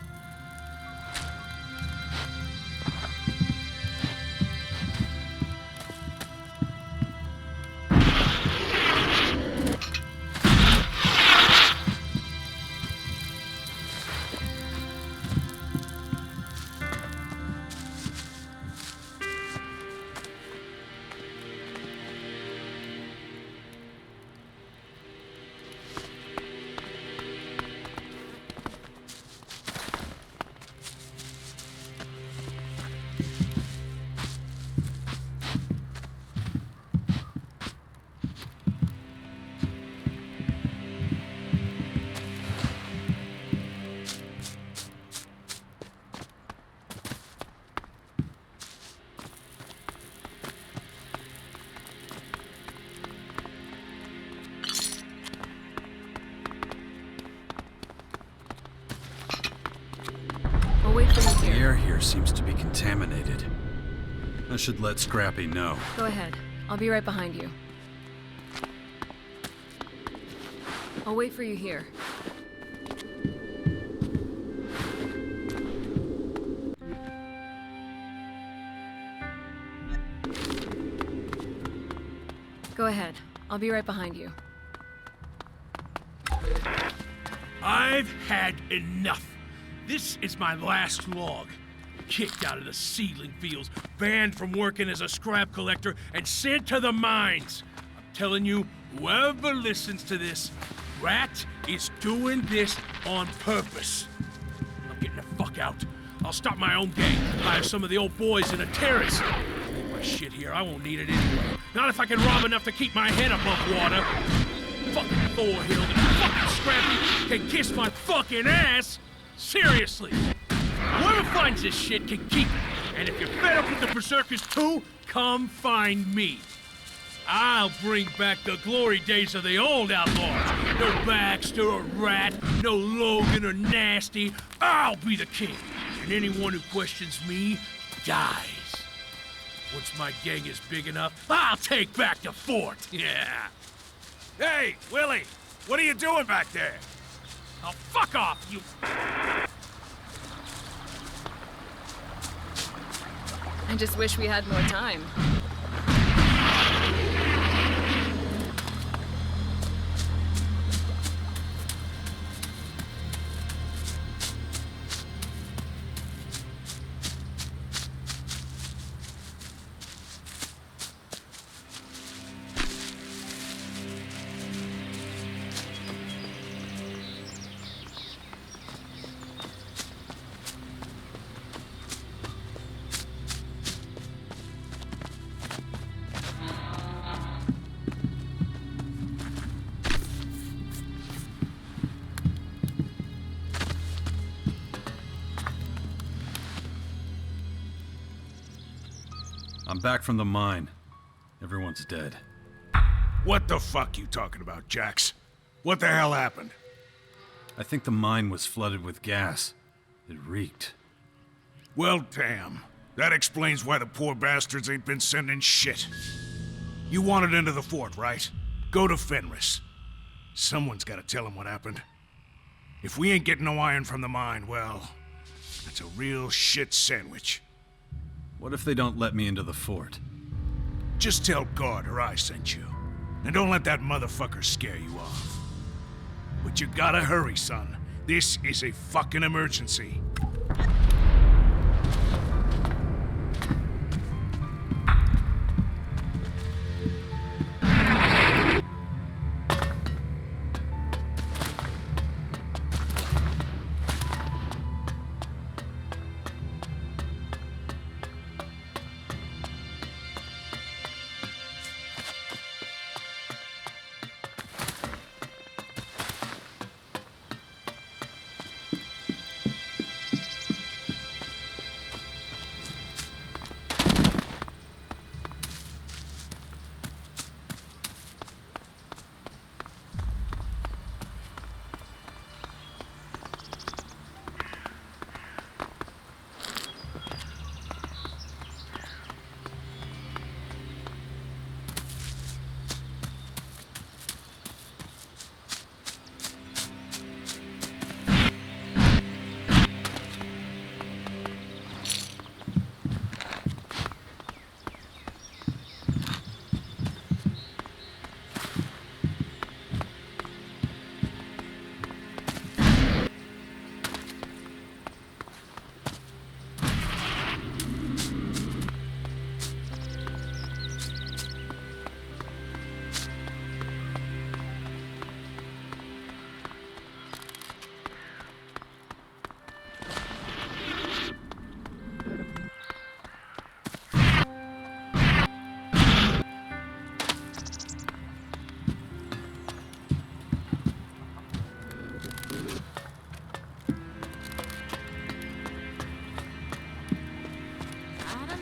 I'll wait for you The here. air here seems to be contaminated. I should let Scrappy know. Go ahead. I'll be right behind you. I'll wait for you here. Go ahead. I'll be right behind you. I've had enough. This is my last log. Kicked out of the seedling fields, banned from working as a scrap collector, and sent to the mines. I'm telling you, whoever listens to this, Rat is doing this on purpose. I'm getting the fuck out. I'll start my own gang, hire some of the old boys in a terrace. Leave my shit here, I won't need it anyway. Not if I can rob enough to keep my head above water. Fucking Thorhill and fucking Scrappy can kiss my fucking ass! Seriously! Whoever finds this shit can keep it. And if you're fed up with the Berserkers too, come find me. I'll bring back the glory days of the old outlaws. No Baxter or Rat, no Logan or Nasty. I'll be the king. And anyone who questions me dies. Once my gang is big enough, I'll take back the fort. Yeah. Hey, Willie! What are you doing back there? Oh, fuck off, you... I just wish we had more time. I'm back from the mine. Everyone's dead. What the fuck you talking about, Jax? What the hell happened? I think the mine was flooded with gas. It reeked. Well, damn. That explains why the poor bastards ain't been sending shit. You wanted into the fort, right? Go to Fenris. Someone's gotta tell him what happened. If we ain't getting no iron from the mine, well, that's a real shit sandwich. What if they don't let me into the fort? Just tell Gardner I sent you. And don't let that motherfucker scare you off. But you gotta hurry, son. This is a fucking emergency.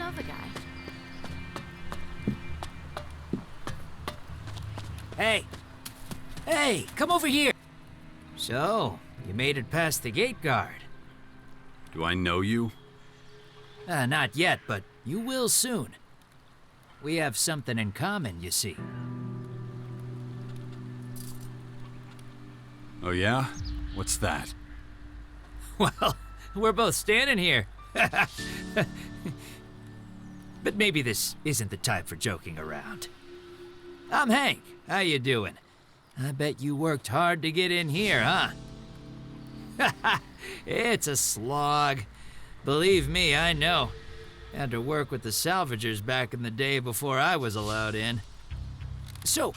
know the guy. Hey! Hey, come over here! So, you made it past the gate guard. Do I know you? Not yet, but you will soon. We have something in common, you see. Oh yeah? What's that? Well, we're both standing here. But maybe this isn't the time for joking around. I'm Hank. How you doing? I bet you worked hard to get in here, huh? It's a slog. Believe me, I know. Had to work with the salvagers back in the day before I was allowed in. So,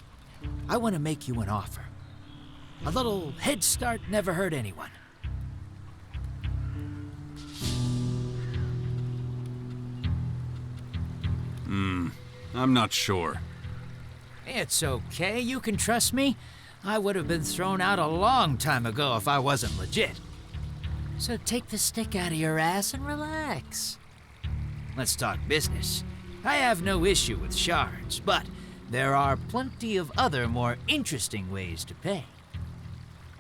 I want to make you an offer. A little head start never hurt anyone. I'm not sure. It's okay, you can trust me. I would have been thrown out a long time ago if I wasn't legit. So take the stick out of your ass and relax. Let's talk business. I have no issue with shards, but there are plenty of other more interesting ways to pay.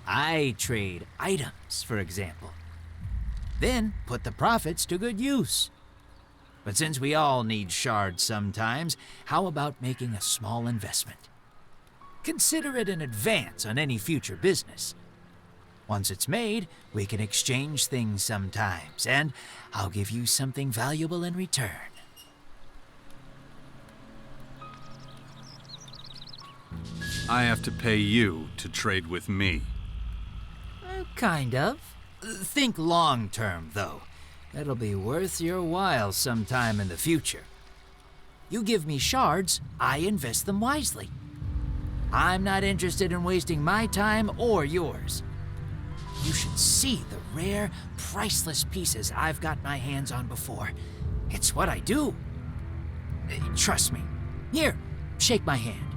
I trade items, for example. Then put the profits to good use. But since we all need shards sometimes, how about making a small investment? Consider it an advance on any future business. Once it's made, we can exchange things sometimes, and I'll give you something valuable in return. I have to pay you to trade with me. Kind of. Think long term, though. It'll be worth your while sometime in the future. You give me shards, I invest them wisely. I'm not interested in wasting my time or yours. You should see the rare, priceless pieces I've got my hands on before. It's what I do. Trust me. Here, shake my hand.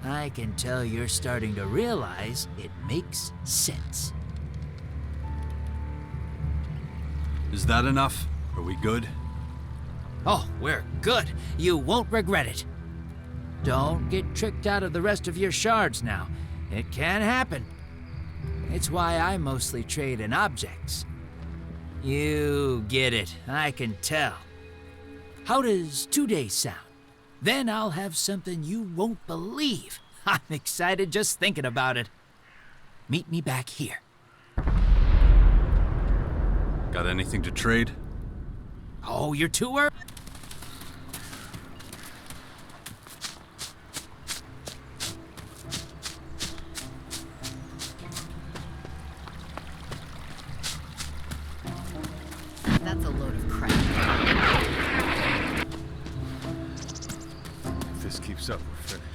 I can tell you're starting to realize it makes sense. Is that enough? Are we good? Oh, we're good. You won't regret it. Don't get tricked out of the rest of your shards now. It can happen. It's why I mostly trade in objects. You get it, I can tell. How does 2 days sound? Then I'll have something you won't believe. I'm excited just thinking about it. Meet me back here. Got anything to trade? Oh, you're too early. That's a load of crap. If this keeps up, we're finished.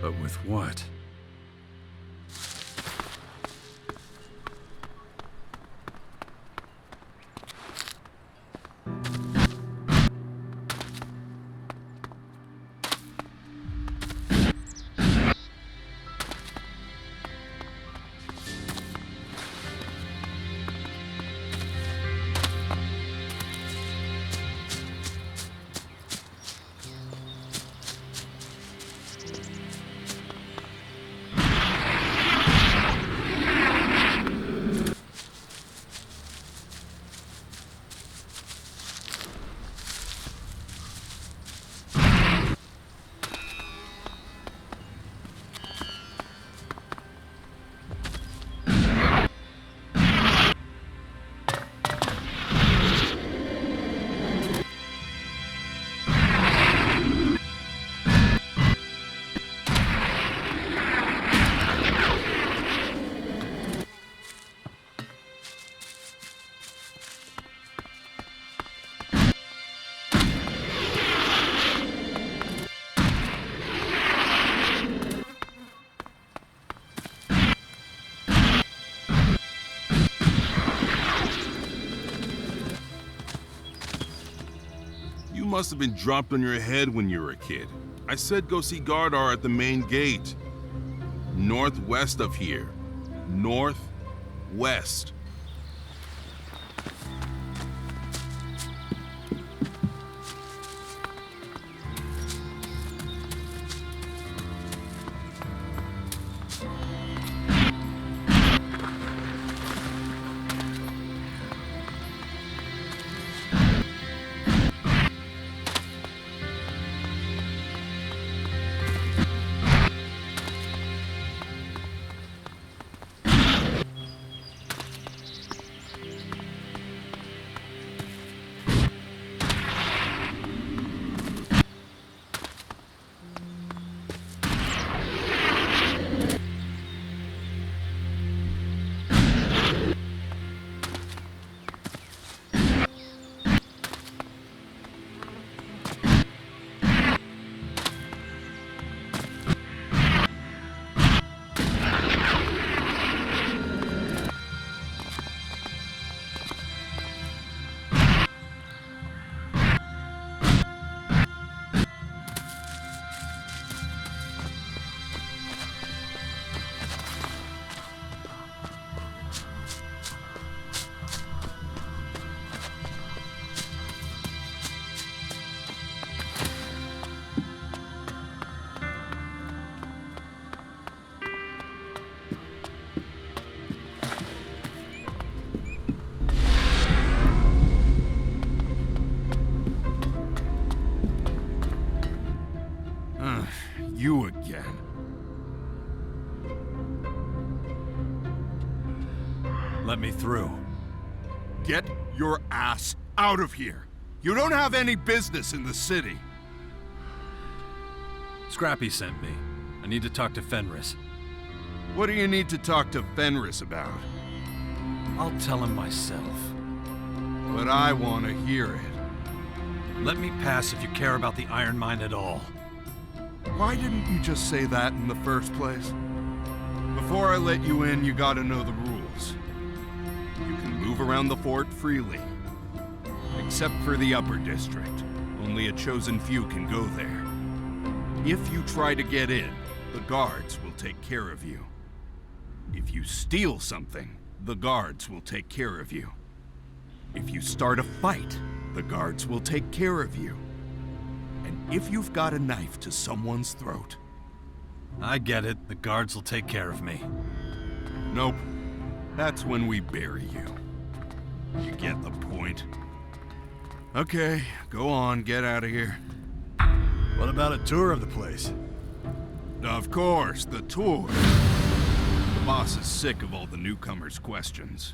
But with what? must have been dropped on your head when you were a kid. I said go see Gardar at the main gate. Northwest of here. Northwest. You again. Let me through. Get your ass out of here. You don't have any business in the city. Scrappy sent me. I need to talk to Fenris. What do you need to talk to Fenris about? I'll tell him myself. But I want to hear it. Let me pass if you care about the Iron Mine at all. Why didn't you just say that in the first place? Before I let you in, you gotta know the rules. You can move around the fort freely. Except for the upper district. Only a chosen few can go there. If you try to get in, the guards will take care of you. If you steal something, the guards will take care of you. If you start a fight, the guards will take care of you. And if you've got a knife to someone's throat... I get it. The guards will take care of me. Nope. That's when we bury you. You get the point? Okay, go on, get out of here. What about a tour of the place? Of course, the tour. The boss is sick of all the newcomers' questions.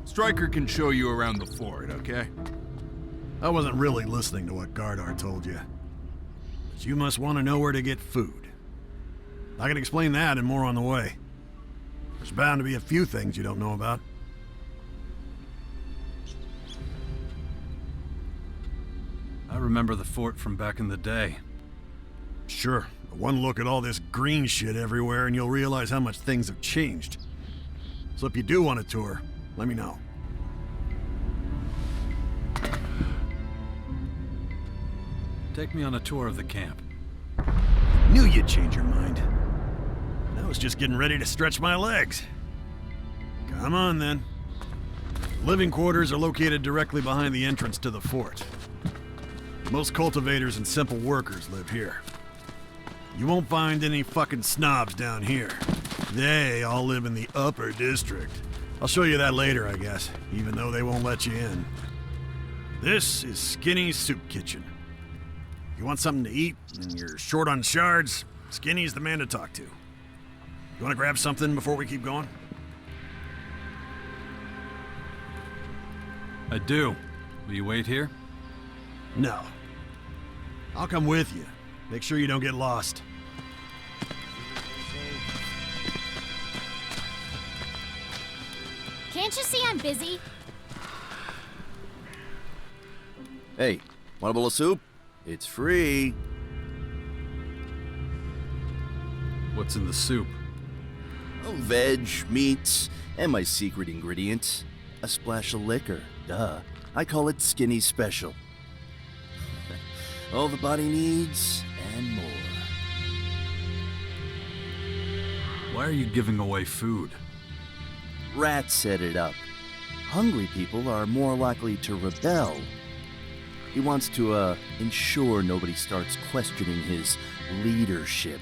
Stryker can show you around the fort, okay? I wasn't really listening to what Gardar told you. But you must want to know where to get food. I can explain that and more on the way. There's bound to be a few things you don't know about. I remember the fort from back in the day. Sure, but one look at all this green shit everywhere and you'll realize how much things have changed. So if you do want a tour, let me know. Take me on a tour of the camp. Knew you'd change your mind. I was just getting ready to stretch my legs. Come on, then. Living quarters are located directly behind the entrance to the fort. Most cultivators and simple workers live here. You won't find any fucking snobs down here. They all live in the upper district. I'll show you that later, I guess, even though they won't let you in. This is Skinny's Soup Kitchen. You want something to eat and you're short on shards, Skinny's the man to talk to. You want to grab something before we keep going? I do. Will you wait here? No. I'll come with you. Make sure you don't get lost. Can't you see I'm busy? Hey, want a bowl of soup? It's free. What's in the soup? Oh, veg, meats, and my secret ingredient, a splash of liquor. Duh. I call it Skinny Special. All the body needs, and more. Why are you giving away food? Rat set it up. Hungry people are more likely to rebel. He wants to, ensure nobody starts questioning his leadership.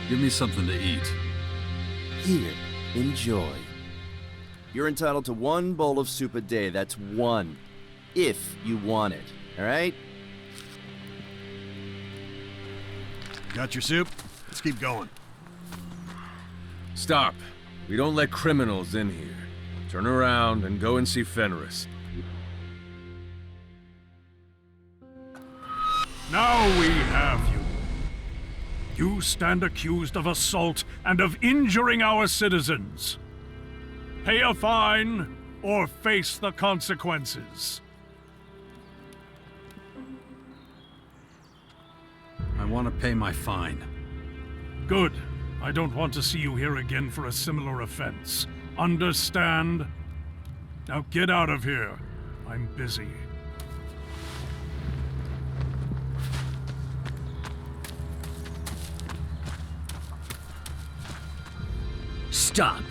Give me something to eat. Here, enjoy. You're entitled to 1 bowl of soup a day. That's 1. If you want it, alright? Got your soup? Let's keep going. Stop. We don't let criminals in here. Turn around and go and see Fenris. Now we have you. You stand accused of assault and of injuring our citizens. Pay a fine or face the consequences. I want to pay my fine. Good. I don't want to see you here again for a similar offense. Understand? Now get out of here. I'm busy. Stop!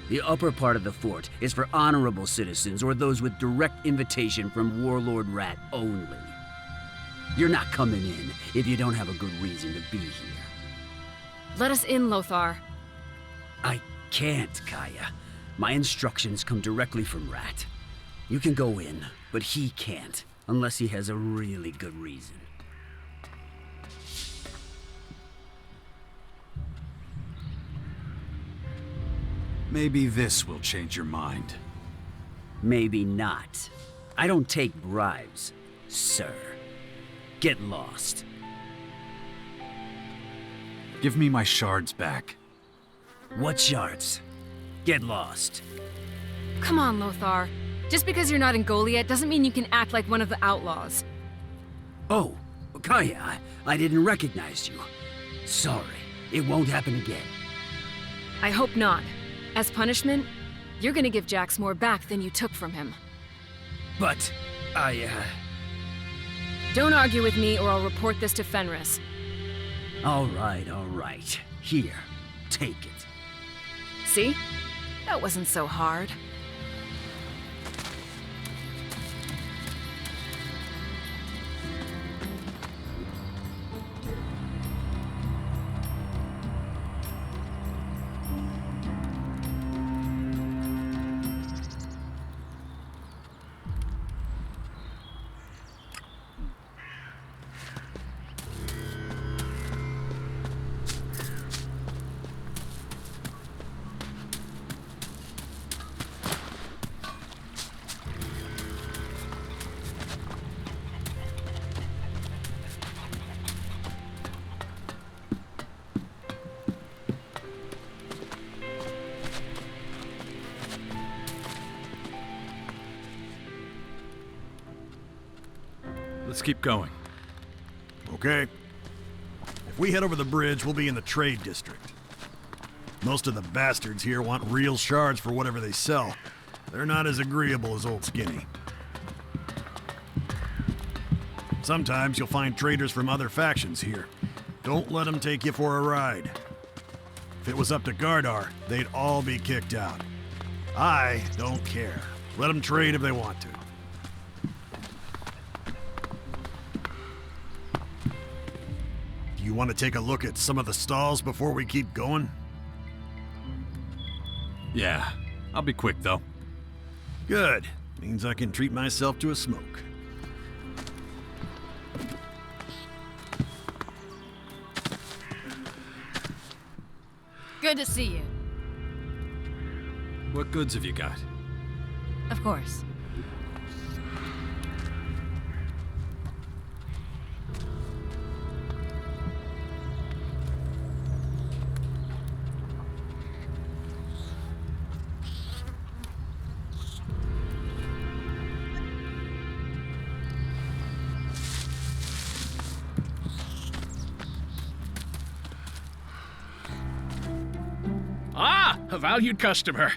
The upper part of the fort is for honorable citizens or those with direct invitation from Warlord Rat only. You're not coming in if you don't have a good reason to be here. Let us in, Lothar. I can't, Kaya. My instructions come directly from Rat. You can go in, but he can't, unless he has a really good reason. Maybe this will change your mind. Maybe not. I don't take bribes, sir. Get lost. Give me my shards back. What shards? Get lost. Come on, Lothar. Just because you're not in Goliath doesn't mean you can act like one of the outlaws. Oh, Kaya, I didn't recognize you. Sorry. It won't happen again. I hope not. As punishment, you're gonna give Jax more back than you took from him. But, Don't argue with me or I'll report this to Fenris. all right. Here, take it. See? That wasn't so hard. Let's keep going. Okay. If we head over the bridge, we'll be in the trade district. Most of the bastards here want real shards for whatever they sell. They're not as agreeable as Old Skinny. Sometimes you'll find traders from other factions here. Don't let them take you for a ride. If it was up to Gardar, they'd all be kicked out. I don't care. Let them trade if they want to. You want to take a look at some of the stalls before we keep going? Yeah, I'll be quick though. Good. Means I can treat myself to a smoke. Good to see you. What goods have you got? Of course. Ah, a valued customer.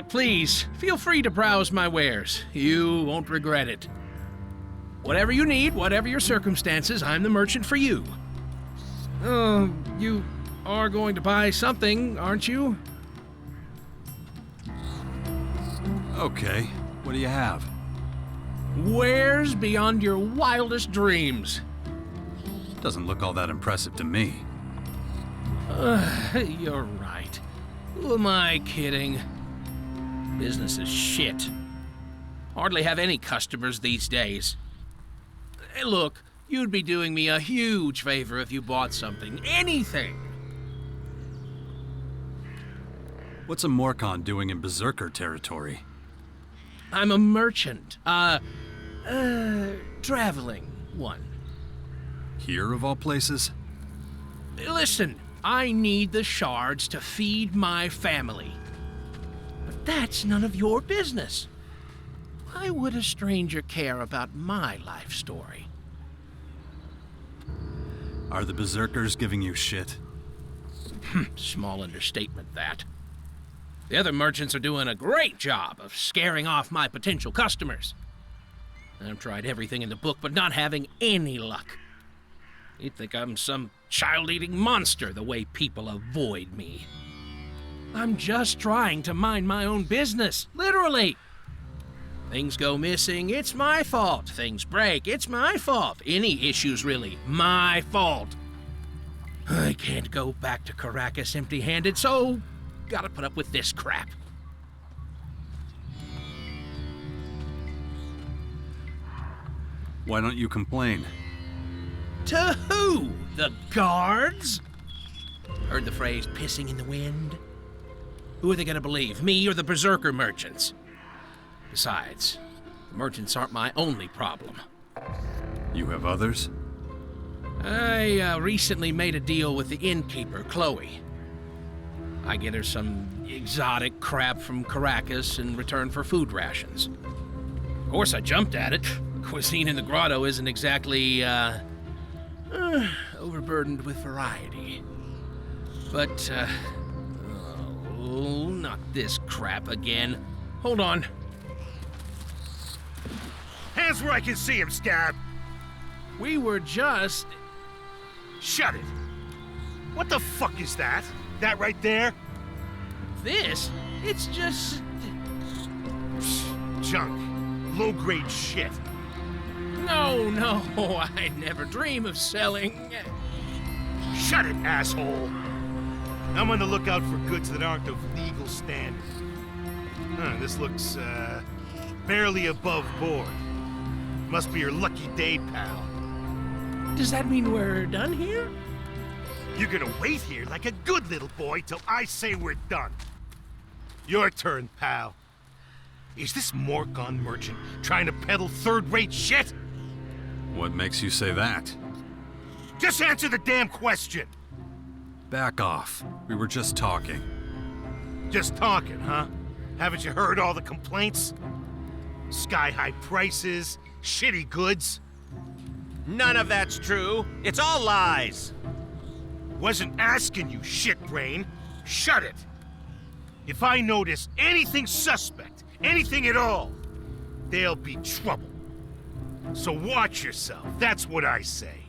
Please, feel free to browse my wares. You won't regret it. Whatever you need, whatever your circumstances, I'm the merchant for you. You are going to buy something, aren't you? Okay, what do you have? Wares beyond your wildest dreams. Doesn't look all that impressive to me. You're right. Who am I kidding? Business is shit. Hardly have any customers these days. Hey, look, you'd be doing me a huge favor if you bought something. Anything. What's a Morcon doing in Berserker territory? I'm a merchant. Traveling one. Here, of all places? Listen, I need the shards to feed my family. But that's none of your business. Why would a stranger care about my life story? Are the Berserkers giving you shit? Small understatement, that. The other merchants are doing a great job of scaring off my potential customers. I've tried everything in the book, but not having any luck. You'd think I'm some child-eating monster the way people avoid me. I'm just trying to mind my own business, literally. Things go missing, it's my fault. Things break, it's my fault. Any issues, really, my fault. I can't go back to Caracas empty-handed, so gotta put up with this crap. Why don't you complain? To who? The guards? Heard the phrase pissing in the wind? Who are they gonna believe, me or the Berserker merchants? Besides, the merchants aren't my only problem. You have others? I recently made a deal with the innkeeper, Chloe. I get her some exotic crap from Caracas in return for food rations. Of course, I jumped at it. Cuisine in the grotto isn't exactly, overburdened with variety. But, oh, not this crap again. Hold on. Hands where I can see him, Scab! We were just... Shut it! What the fuck is that? That right there? This? It's just... Junk. Low-grade shit. No, I never dream of selling. Shut it, asshole! I'm on the lookout for goods that aren't of legal standard. This looks, barely above board. Must be your lucky day, pal. Does that mean we're done here? You're gonna wait here like a good little boy till I say we're done. Your turn, pal. Is this Morcon merchant trying to peddle third-rate shit? What makes you say that? Just answer the damn question! Back off. We were just talking. Just talking, huh? Haven't you heard all the complaints? Sky-high prices, shitty goods. None of that's true. It's all lies. Wasn't asking you, shitbrain. Shut it. If I notice anything suspect, anything at all, there'll be trouble. So watch yourself. That's what I say.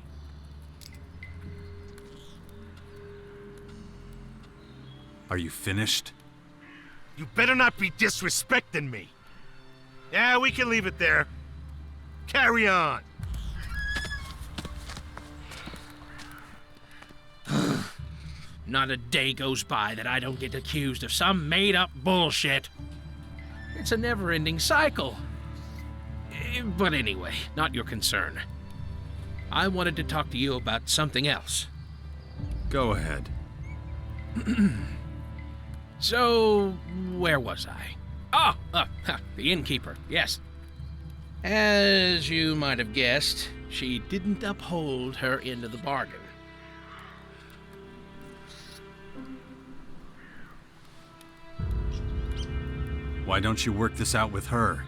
Are you finished? You better not be disrespecting me. Yeah, we can leave it there. Carry on. Not a day goes by that I don't get accused of some made-up bullshit. It's a never-ending cycle. But anyway, not your concern. I wanted to talk to you about something else. Go ahead. So, where was I? The innkeeper, yes. As you might have guessed, she didn't uphold her end of the bargain. Why don't you work this out with her?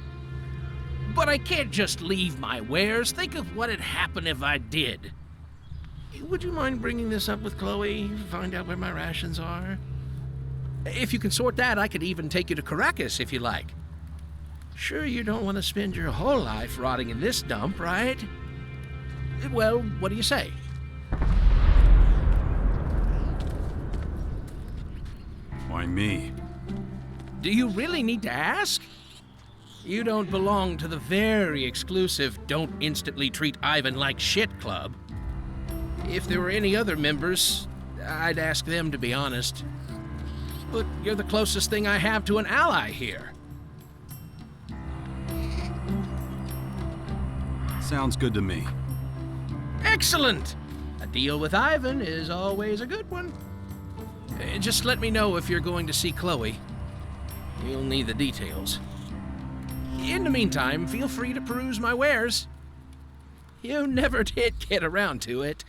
But I can't just leave my wares. Think of what'd happen if I did. Would you mind bringing this up with Chloe? Find out where my rations are? If you can sort that, I could even take you to Caracas if you like. Sure you don't want to spend your whole life rotting in this dump, right? Well, what do you say? Why me? Do you really need to ask? You don't belong to the very exclusive Don't Instantly Treat Ivan Like Shit club. If there were any other members, I'd ask them to be honest. But you're the closest thing I have to an ally here. Sounds good to me. Excellent! A deal with Ivan is always a good one. Just let me know if you're going to see Chloe. You'll need the details. In the meantime, feel free to peruse my wares. You never did get around to it.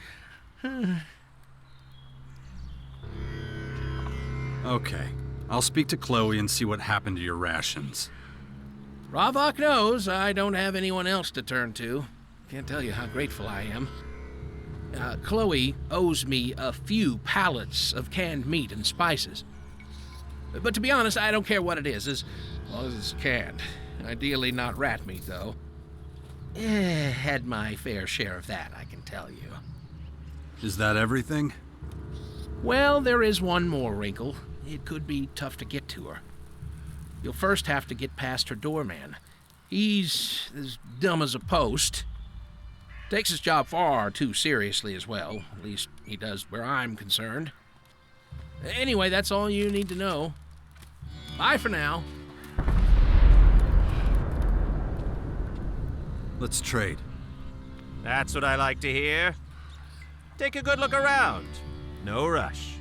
Okay. I'll speak to Chloe and see what happened to your rations. Ravok knows I don't have anyone else to turn to. Can't tell you how grateful I am. Chloe owes me a few pallets of canned meat and spices. But to be honest, I don't care what it is, as long as it's canned. Ideally not rat meat, though. Had my fair share of that, I can tell you. Is that everything? Well, there is one more wrinkle. It could be tough to get to her. You'll first have to get past her doorman. He's as dumb as a post. Takes his job far too seriously as well. At least he does where I'm concerned. Anyway, that's all you need to know. Bye for now. Let's trade. That's what I like to hear. Take a good look around. No rush.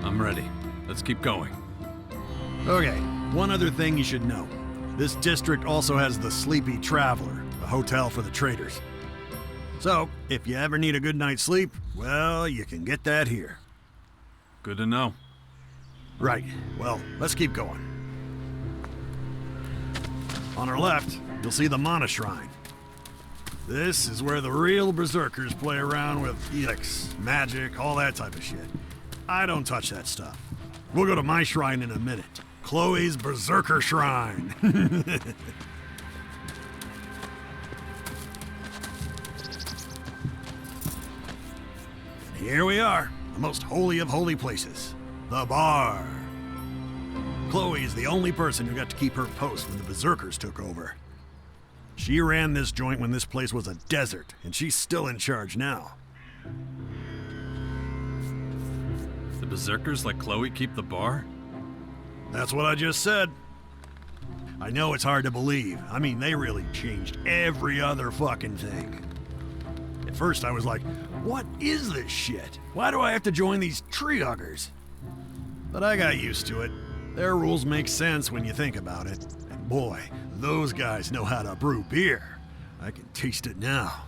I'm ready. Let's keep going. Okay, one other thing you should know. This district also has the Sleepy Traveler, a hotel for the traders. So, if you ever need a good night's sleep, well, you can get that here. Good to know. Right. Well, let's keep going. On our left, you'll see the Mana Shrine. This is where the real berserkers play around with Elex, magic, all that type of shit. I don't touch that stuff. We'll go to my shrine in a minute. Chloe's Berserker Shrine. Here we are, the most holy of holy places, the bar. Chloe is the only person who got to keep her post when the Berserkers took over. She ran this joint when this place was a desert, and she's still in charge now. The Berserkers let Chloe keep the bar? That's what I just said. I know it's hard to believe. I mean, they really changed every other fucking thing. At first I was like, what is this shit? Why do I have to join these tree huggers? But I got used to it. Their rules make sense when you think about it. And boy, those guys know how to brew beer. I can taste it now.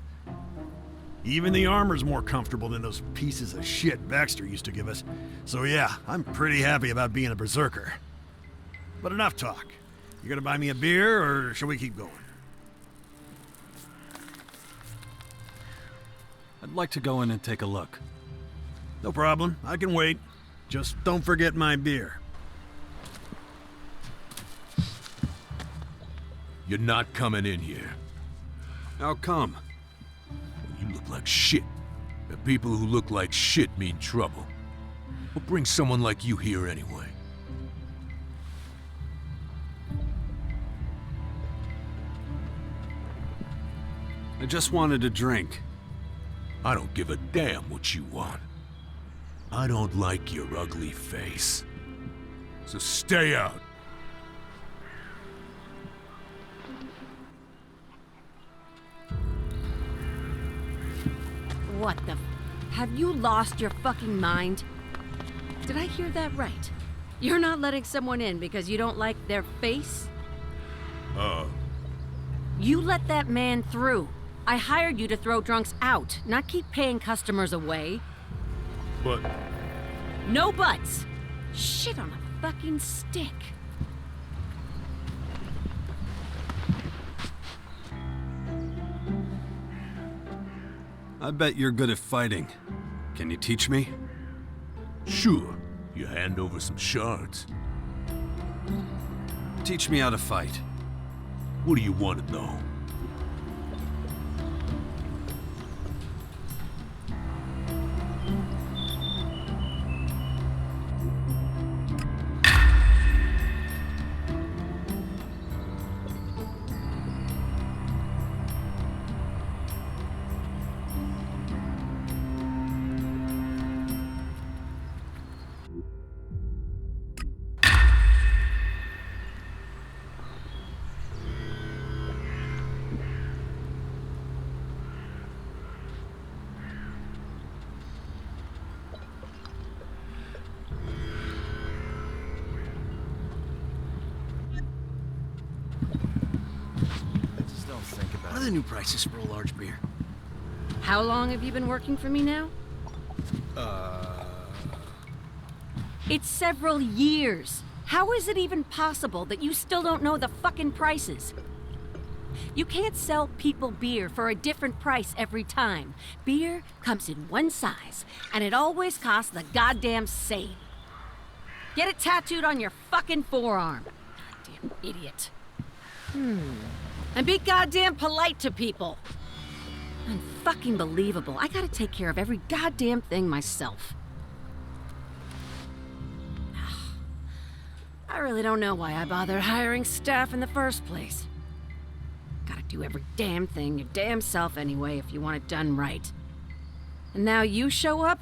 Even the armor's more comfortable than those pieces of shit Baxter used to give us. So yeah, I'm pretty happy about being a berserker. But enough talk. You gonna buy me a beer, or shall we keep going? I'd like to go in and take a look. No problem. I can wait. Just don't forget my beer. You're not coming in here. How come? You look like shit. And people who look like shit mean trouble. What brings someone like you here anyway? I just wanted a drink. I don't give a damn what you want. I don't like your ugly face. So stay out. What the Have you lost your fucking mind? Did I hear that right? You're not letting someone in because you don't like their face? You let that man through. I hired you to throw drunks out, not keep paying customers away. But... No buts! Shit on a fucking stick. I bet you're good at fighting. Can you teach me? Sure. You hand over some shards. Teach me how to fight. What do you want to know? What are the new prices for a large beer? How long have you been working for me now? It's several years. How is it even possible that you still don't know the fucking prices? You can't sell people beer for a different price every time. Beer comes in one size, and it always costs the goddamn same. Get it tattooed on your fucking forearm. Goddamn idiot. And be goddamn polite to people. Unfucking believable. I gotta take care of every goddamn thing myself. I really don't know why I bothered hiring staff in the first place. Gotta do every damn thing your damn self anyway if you want it done right. And now you show up?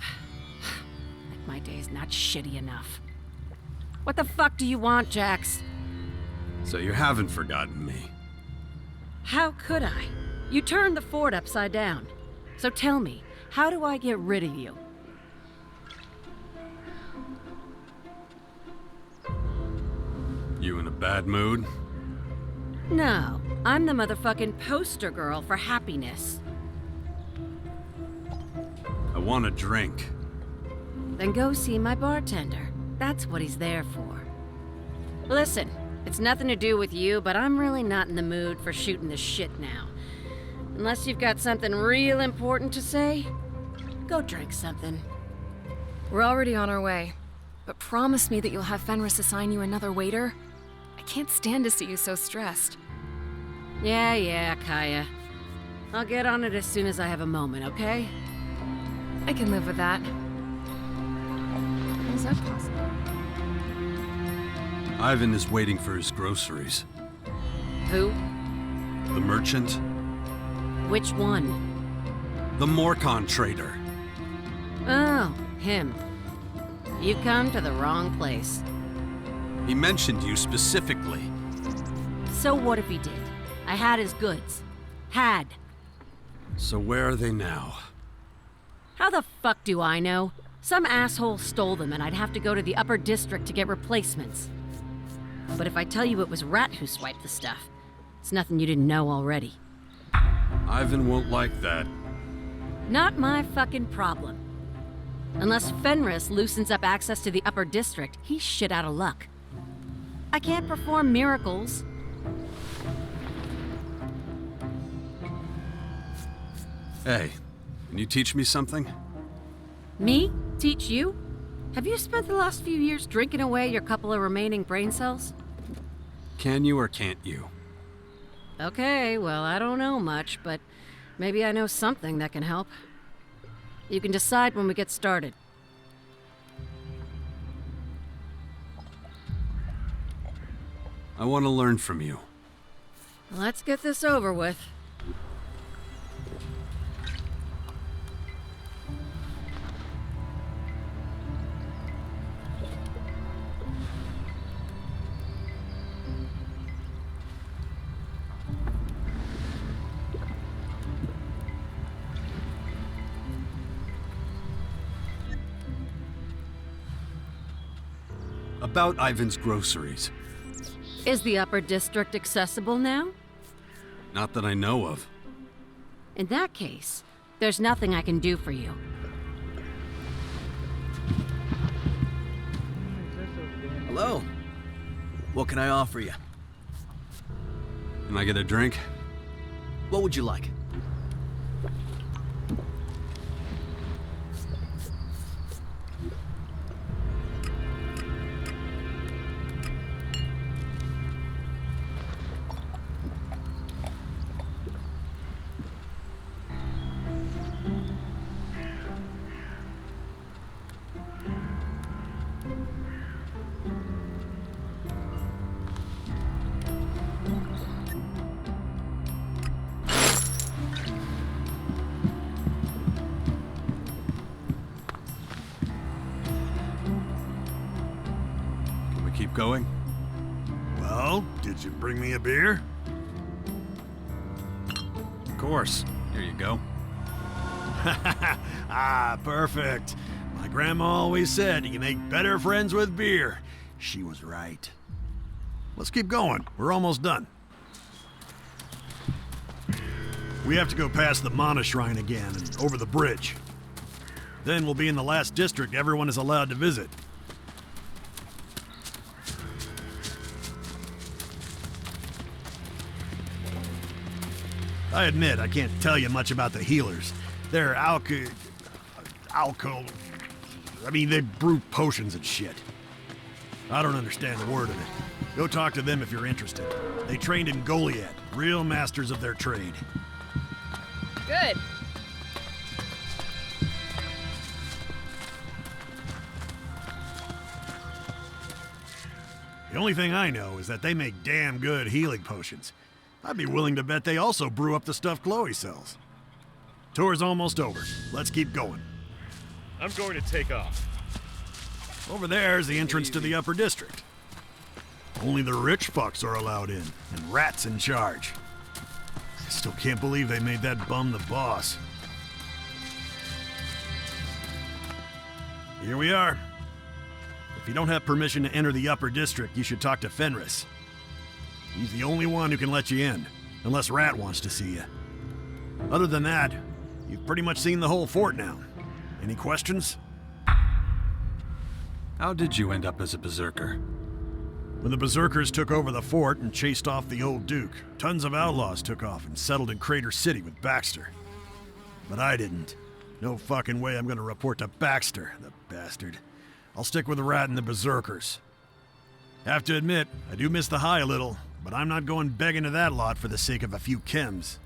Like my day's not shitty enough. What the fuck do you want, Jax? So you haven't forgotten me. How could I? You turned the fort upside down. So tell me, how do I get rid of you? You in a bad mood? No, I'm the motherfucking poster girl for happiness. I want a drink. Then go see my bartender. That's what he's there for. Listen, it's nothing to do with you, but I'm really not in the mood for shooting the shit now. Unless you've got something real important to say, go drink something. We're already on our way. But promise me that you'll have Fenris assign you another waiter. I can't stand to see you so stressed. Yeah, Kaya. I'll get on it as soon as I have a moment, okay? I can live with that. Is that possible? Ivan is waiting for his groceries. Who? The merchant. Which one? The Morcon trader. Oh, him. You come to the wrong place. He mentioned you specifically. So what if he did? I had his goods. Had. So where are they now? How the fuck do I know? Some asshole stole them and I'd have to go to the upper district to get replacements. But if I tell you it was Rat who swiped the stuff, it's nothing you didn't know already. Ivan won't like that. Not my fucking problem. Unless Fenris loosens up access to the upper district, he's shit out of luck. I can't perform miracles. Hey, can you teach me something? Me? Teach you? Have you spent the last few years drinking away your couple of remaining brain cells? Can you or can't you? Okay, well, I don't know much, but maybe I know something that can help. You can decide when we get started. I want to learn from you. Let's get this over with. About Ivan's groceries. Is the Upper District accessible now? Not that I know of. In that case, there's nothing I can do for you. Hello. What can I offer you? Can I get a drink? What would you like? Keep going? Well, did you bring me a beer? Of course. Here you go. Ah, perfect. My grandma always said you make better friends with beer. She was right. Let's keep going. We're almost done. We have to go past the Mana Shrine again and over the bridge. Then we'll be in the last district everyone is allowed to visit. I admit, I can't tell you much about the healers. They're they brew potions and shit. I don't understand a word of it. Go talk to them if you're interested. They trained in Goliath, real masters of their trade. Good. The only thing I know is that they make damn good healing potions. I'd be willing to bet they also brew up the stuff Chloe sells. Tour's almost over. Let's keep going. I'm going to take off. Over there's the entrance to the Upper District. Only the rich fucks are allowed in, and rats in charge. I still can't believe they made that bum the boss. Here we are. If you don't have permission to enter the Upper District, you should talk to Fenris. He's the only one who can let you in, unless Rat wants to see you. Other than that, you've pretty much seen the whole fort now. Any questions? How did you end up as a berserker? When the berserkers took over the fort and chased off the old duke, tons of outlaws took off and settled in Crater City with Baxter. But I didn't. No fucking way I'm gonna report to Baxter, the bastard. I'll stick with the Rat and the berserkers. Have to admit, I do miss the high a little, but I'm not going begging to that lot for the sake of a few chems.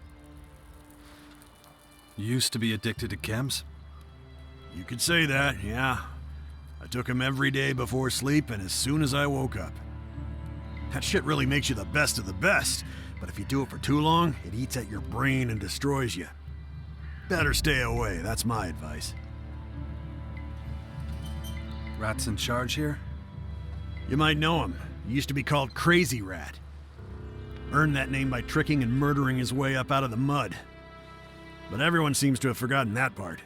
You used to be addicted to chems? You could say that, yeah. I took them every day before sleep and as soon as I woke up. That shit really makes you the best of the best, but if you do it for too long, it eats at your brain and destroys you. Better stay away, that's my advice. Rat's in charge here? You might know him. He used to be called Crazy Rat. Earned that name by tricking and murdering his way up out of the mud. But everyone seems to have forgotten that part.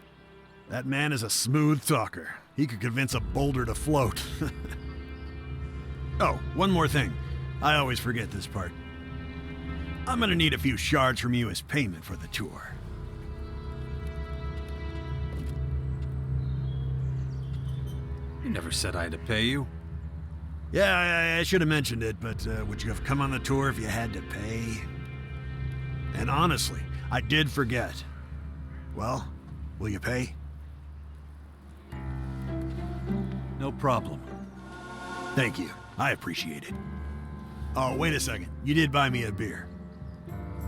That man is a smooth talker. He could convince a boulder to float. Oh, one more thing. I always forget this part. I'm gonna need a few shards from you as payment for the tour. You never said I had to pay you. Yeah, I should have mentioned it, but would you have come on the tour if you had to pay? And honestly, I did forget. Well, will you pay? No problem. Thank you. I appreciate it. Oh, wait a second. You did buy me a beer.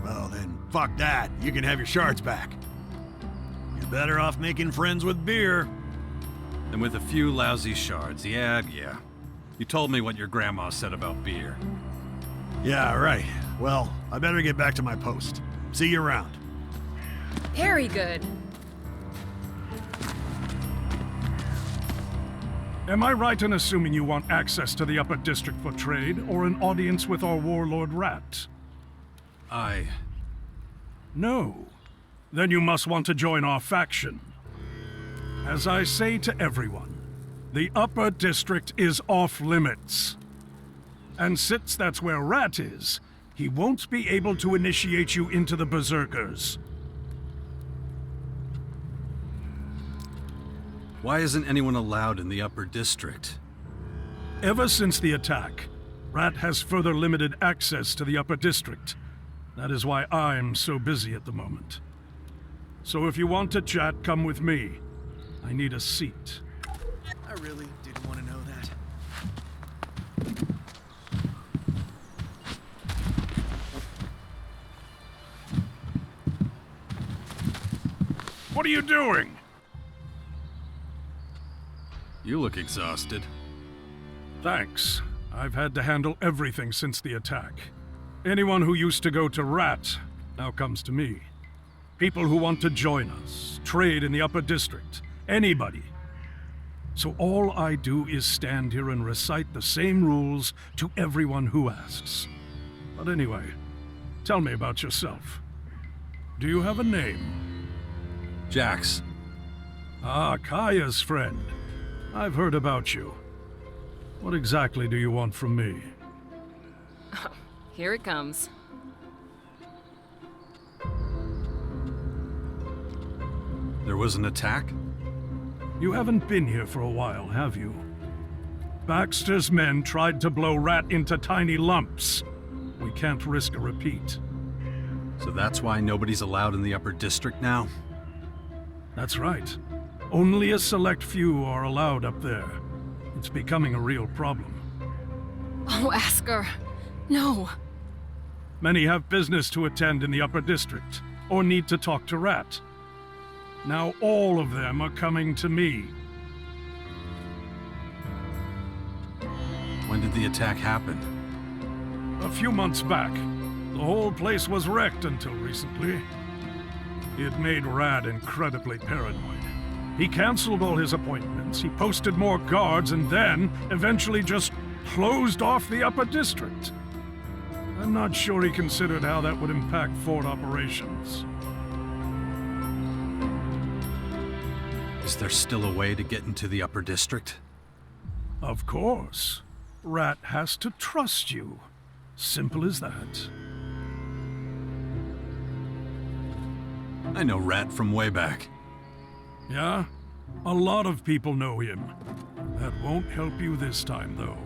Well then, fuck that. You can have your shards back. You're better off making friends with beer. And with a few lousy shards, yeah. You told me what your grandma said about beer. Yeah, right. Well, I better get back to my post. See you around. Very good. Am I right in assuming you want access to the Upper District for trade, or an audience with our warlord Rat? No. Then you must want to join our faction. As I say to everyone, the Upper District is off-limits. And since that's where Rat is, he won't be able to initiate you into the Berserkers. Why isn't anyone allowed in the Upper District? Ever since the attack, Rat has further limited access to the Upper District. That is why I'm so busy at the moment. So if you want to chat, come with me. I need a seat. I really didn't want to know that. What are you doing? You look exhausted. Thanks. I've had to handle everything since the attack. Anyone who used to go to Rat now comes to me. People who want to join us, trade in the Upper District, anybody. So all I do is stand here and recite the same rules to everyone who asks. But anyway, tell me about yourself. Do you have a name? Jax. Ah, Kaya's friend. I've heard about you. What exactly do you want from me? Here it comes. There was an attack? You haven't been here for a while, have you? Baxter's men tried to blow Rat into tiny lumps. We can't risk a repeat. So that's why nobody's allowed in the Upper District now? That's right. Only a select few are allowed up there. It's becoming a real problem. Oh, Asker. No. Many have business to attend in the Upper District, or need to talk to Rat. Now all of them are coming to me. When did the attack happen? A few months back. The whole place was wrecked until recently. It made Rat incredibly paranoid. He canceled all his appointments, he posted more guards, and then, eventually just closed off the Upper District. I'm not sure he considered how that would impact Fort operations. Is there still a way to get into the Upper District? Of course. Rat has to trust you. Simple as that. I know Rat from way back. Yeah? A lot of people know him. That won't help you this time, though.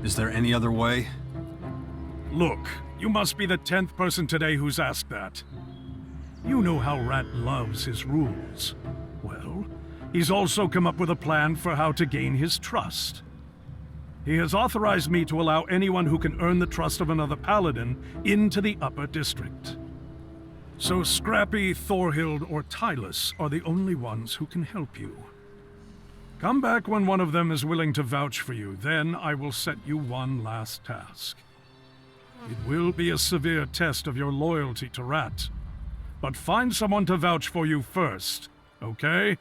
Is there any other way? Look, you must be the 10th person today who's asked that. You know how Rat loves his rules. Well, he's also come up with a plan for how to gain his trust. He has authorized me to allow anyone who can earn the trust of another paladin into the Upper District. So Scrappy, Thorhild, or Tylus are the only ones who can help you. Come back when one of them is willing to vouch for you, then I will set you one last task. It will be a severe test of your loyalty to Rat, but find someone to vouch for you first, okay?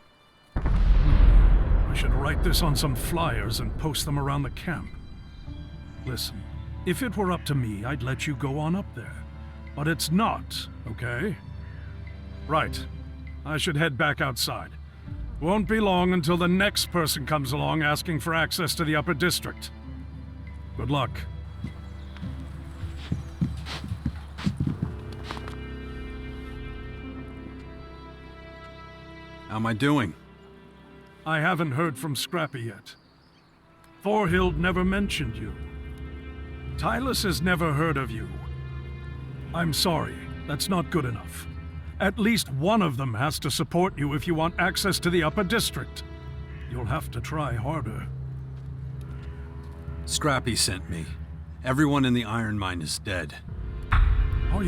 I should write this on some flyers and post them around the camp. Listen, if it were up to me, I'd let you go on up there. But it's not, okay? Right. I should head back outside. Won't be long until the next person comes along asking for access to the Upper District. Good luck. How am I doing? I haven't heard from Scrappy yet. Thorhild never mentioned you. Tylus has never heard of you. I'm sorry, that's not good enough. At least one of them has to support you if you want access to the Upper District. you'll have to try harder. Scrappy sent me. Everyone in the iron mine is dead. Are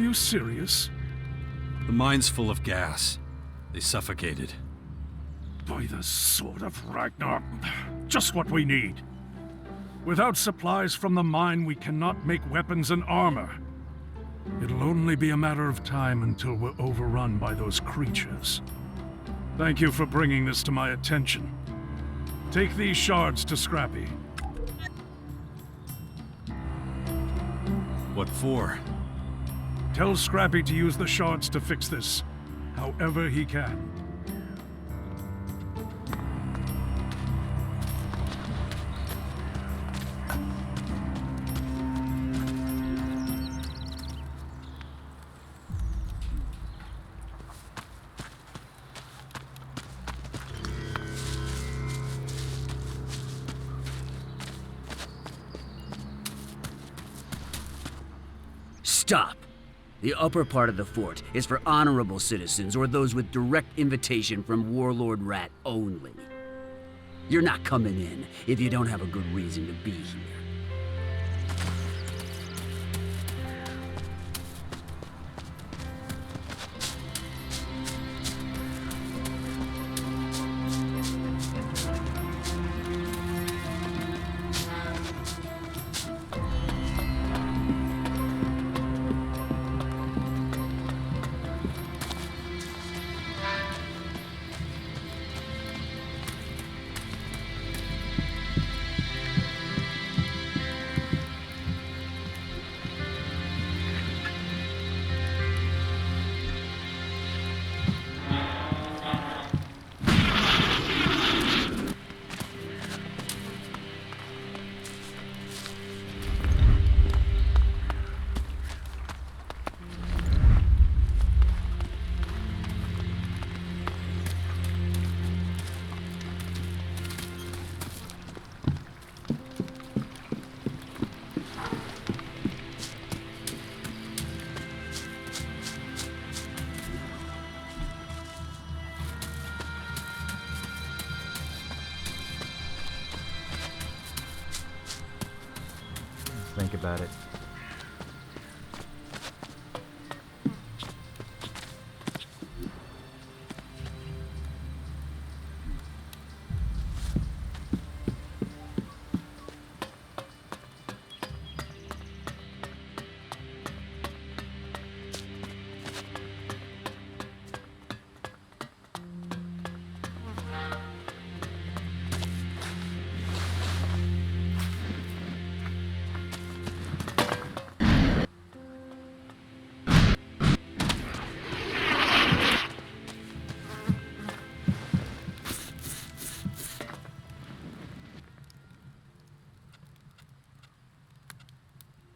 you serious? The mine's full of gas. They suffocated. By the sword of Ragnar, just what we need. Without supplies from the mine, we cannot make weapons and armor. It'll only be a matter of time until we're overrun by those creatures. Thank you for bringing this to my attention. Take these shards to Scrappy. What for? Tell Scrappy to use the shards to fix this, however he can. Stop! The upper part of the fort is for honorable citizens or those with direct invitation from Warlord Rat only. You're not coming in if you don't have a good reason to be here. Think about it.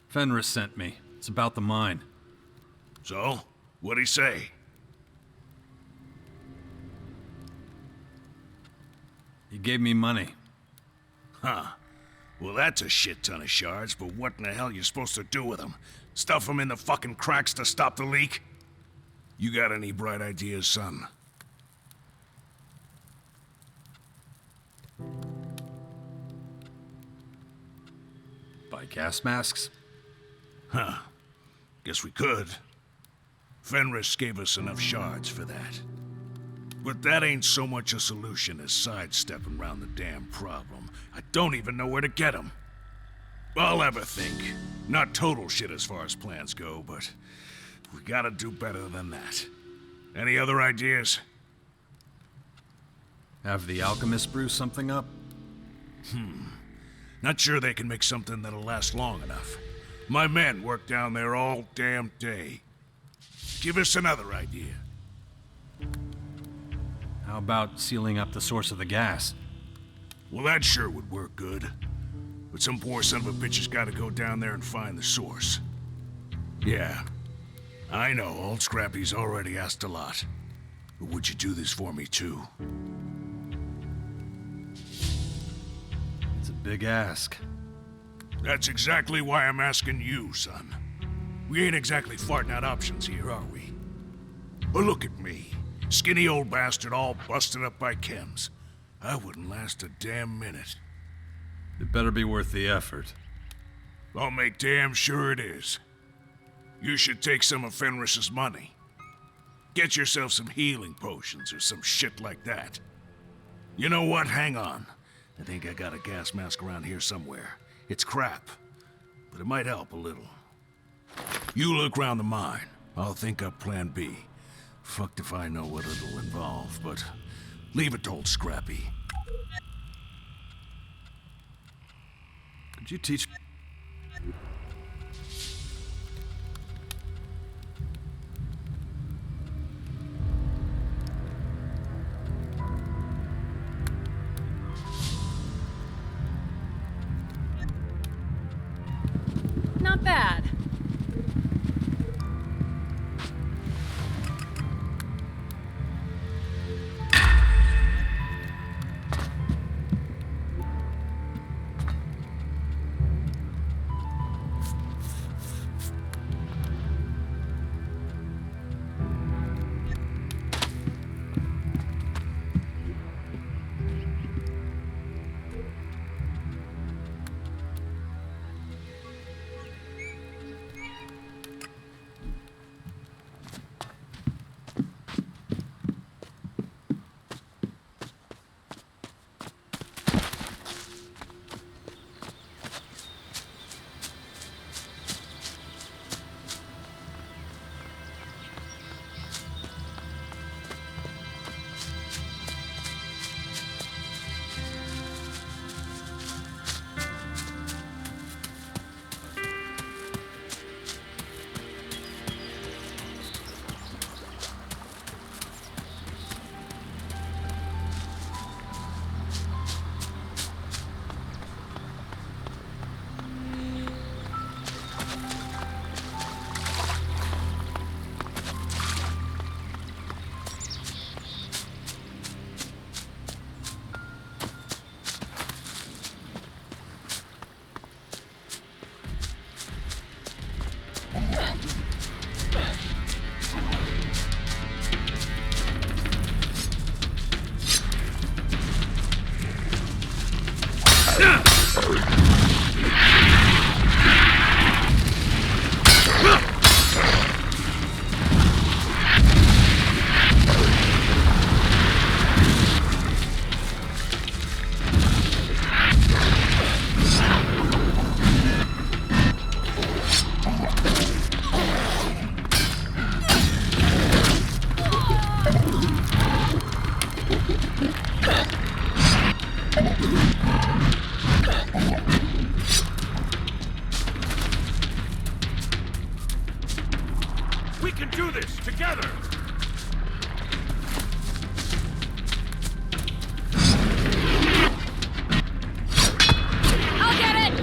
Fenris sent me. It's about the mine. So? What'd he say? He gave me money. Huh. Well, that's a shit ton of shards, but what in the hell you supposed to do with them? Stuff them in the fucking cracks to stop the leak? You got any bright ideas, son? Buy gas masks? Huh. Guess we could. Fenris gave us enough shards for that. But that ain't so much a solution as sidestepping around the damn problem. I don't even know where to get them. I'll have a think. Not total shit as far as plans go, but we gotta do better than that. Any other ideas? Have the alchemists brew something up? Not sure they can make something that'll last long enough. My men work down there all damn day. Give us another idea. How about sealing up the source of the gas? Well, that sure would work good. But some poor son of a bitch has gotta go down there and find the source. Yeah, I know, old Scrappy's already asked a lot. But would you do this for me, too? It's a big ask. That's exactly why I'm asking you, son. We ain't exactly farting out options here, are we? But look at me. Skinny old bastard all busted up by chems. I wouldn't last a damn minute. It better be worth the effort. I'll make damn sure it is. You should take some of Fenris's money. Get yourself some healing potions or some shit like that. You know what? Hang on. I think I got a gas mask around here somewhere. It's crap, but it might help a little. You look round the mine. I'll think up plan B. Fucked if I know what it'll involve, but leave it to old Scrappy. Could you teach... Not bad. We can do this together! I'll get it!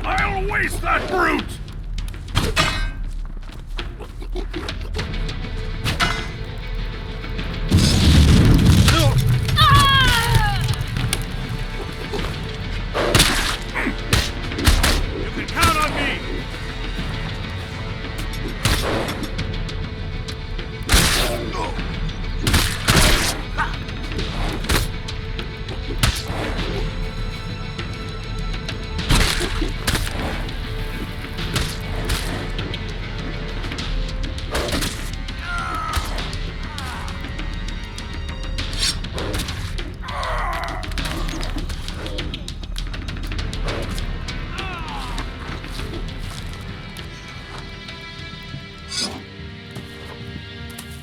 I'll waste that brute! You can count on me!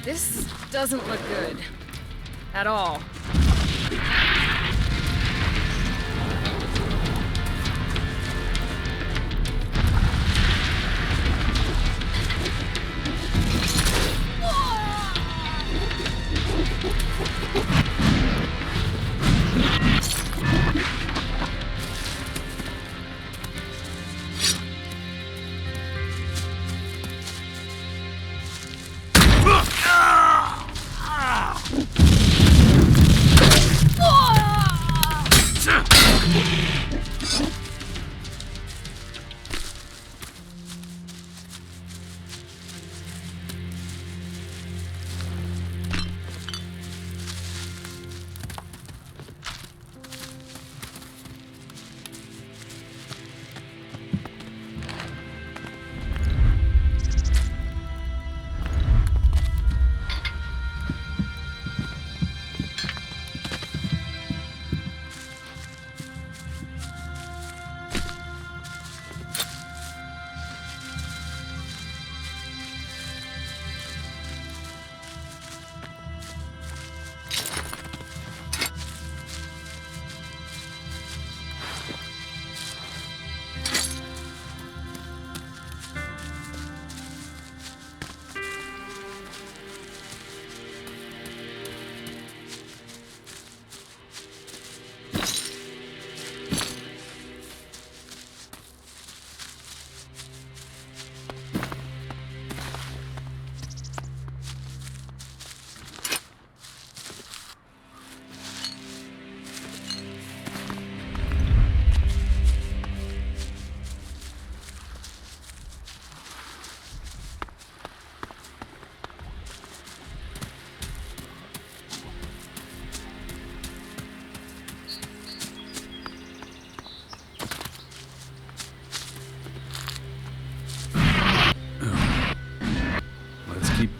This doesn't look good. At all.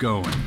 going.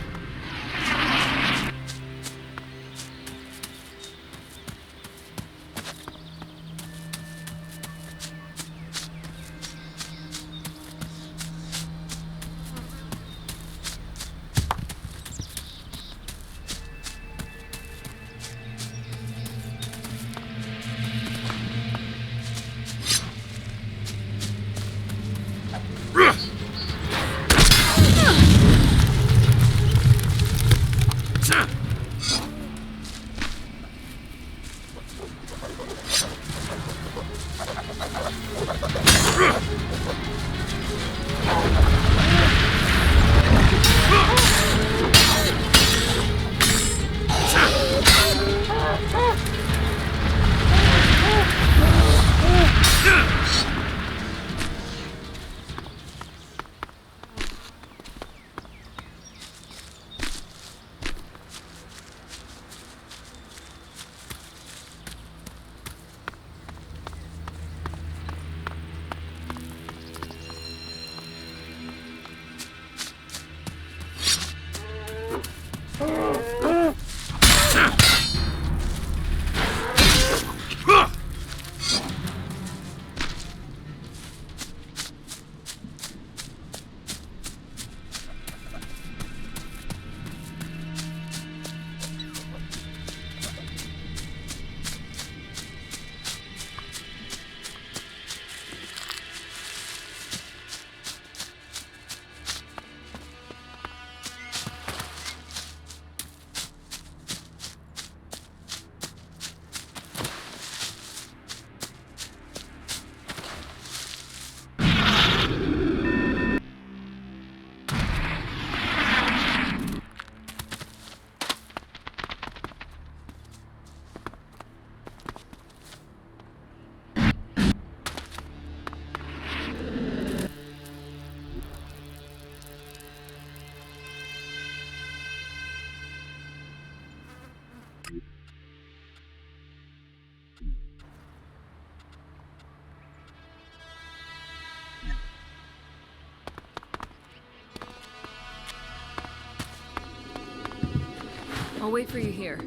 I'll wait for you here.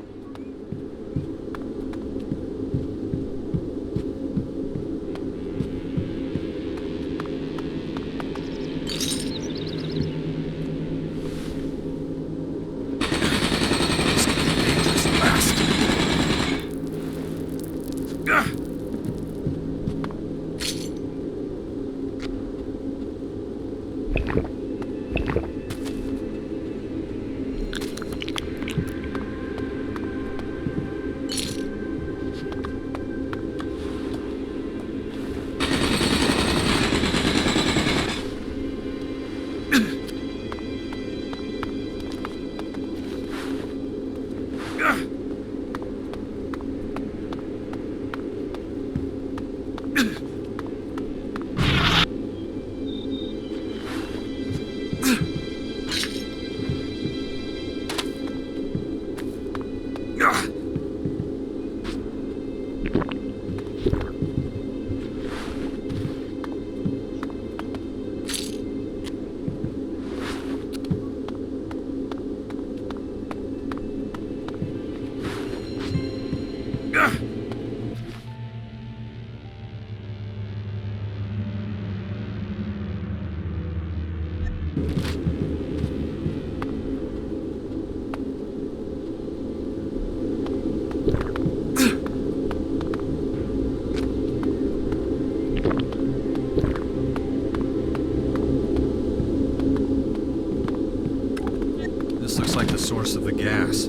Source of the gas.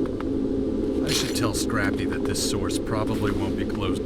I should tell Scrappy that this source probably won't be closed.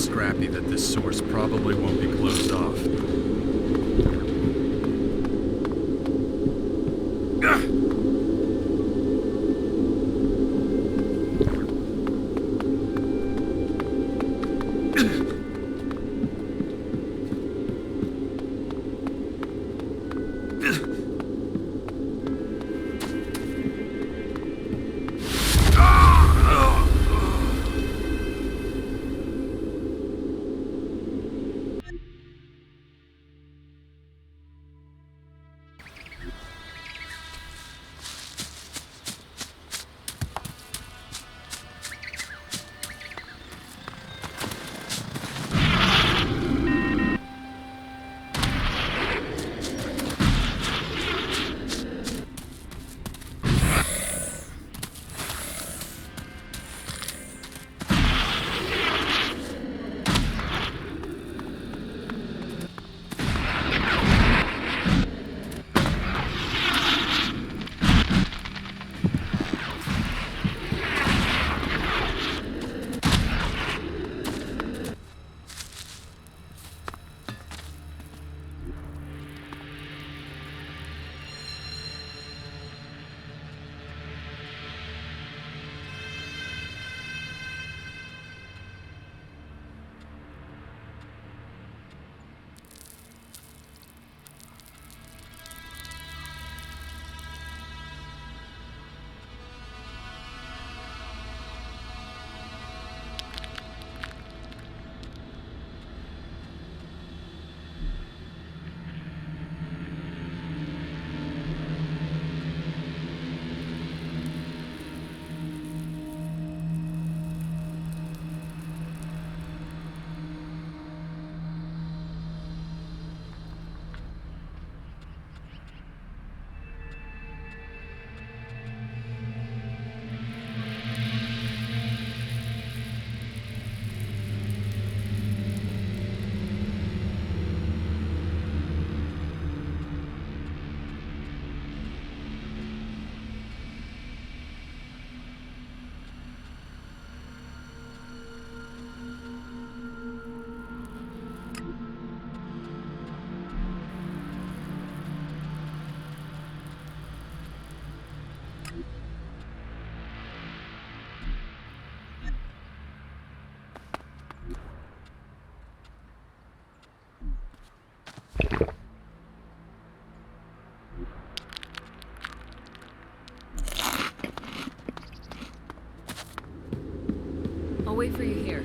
Scrappy that this source probably won't be closed off. I'll wait for you here.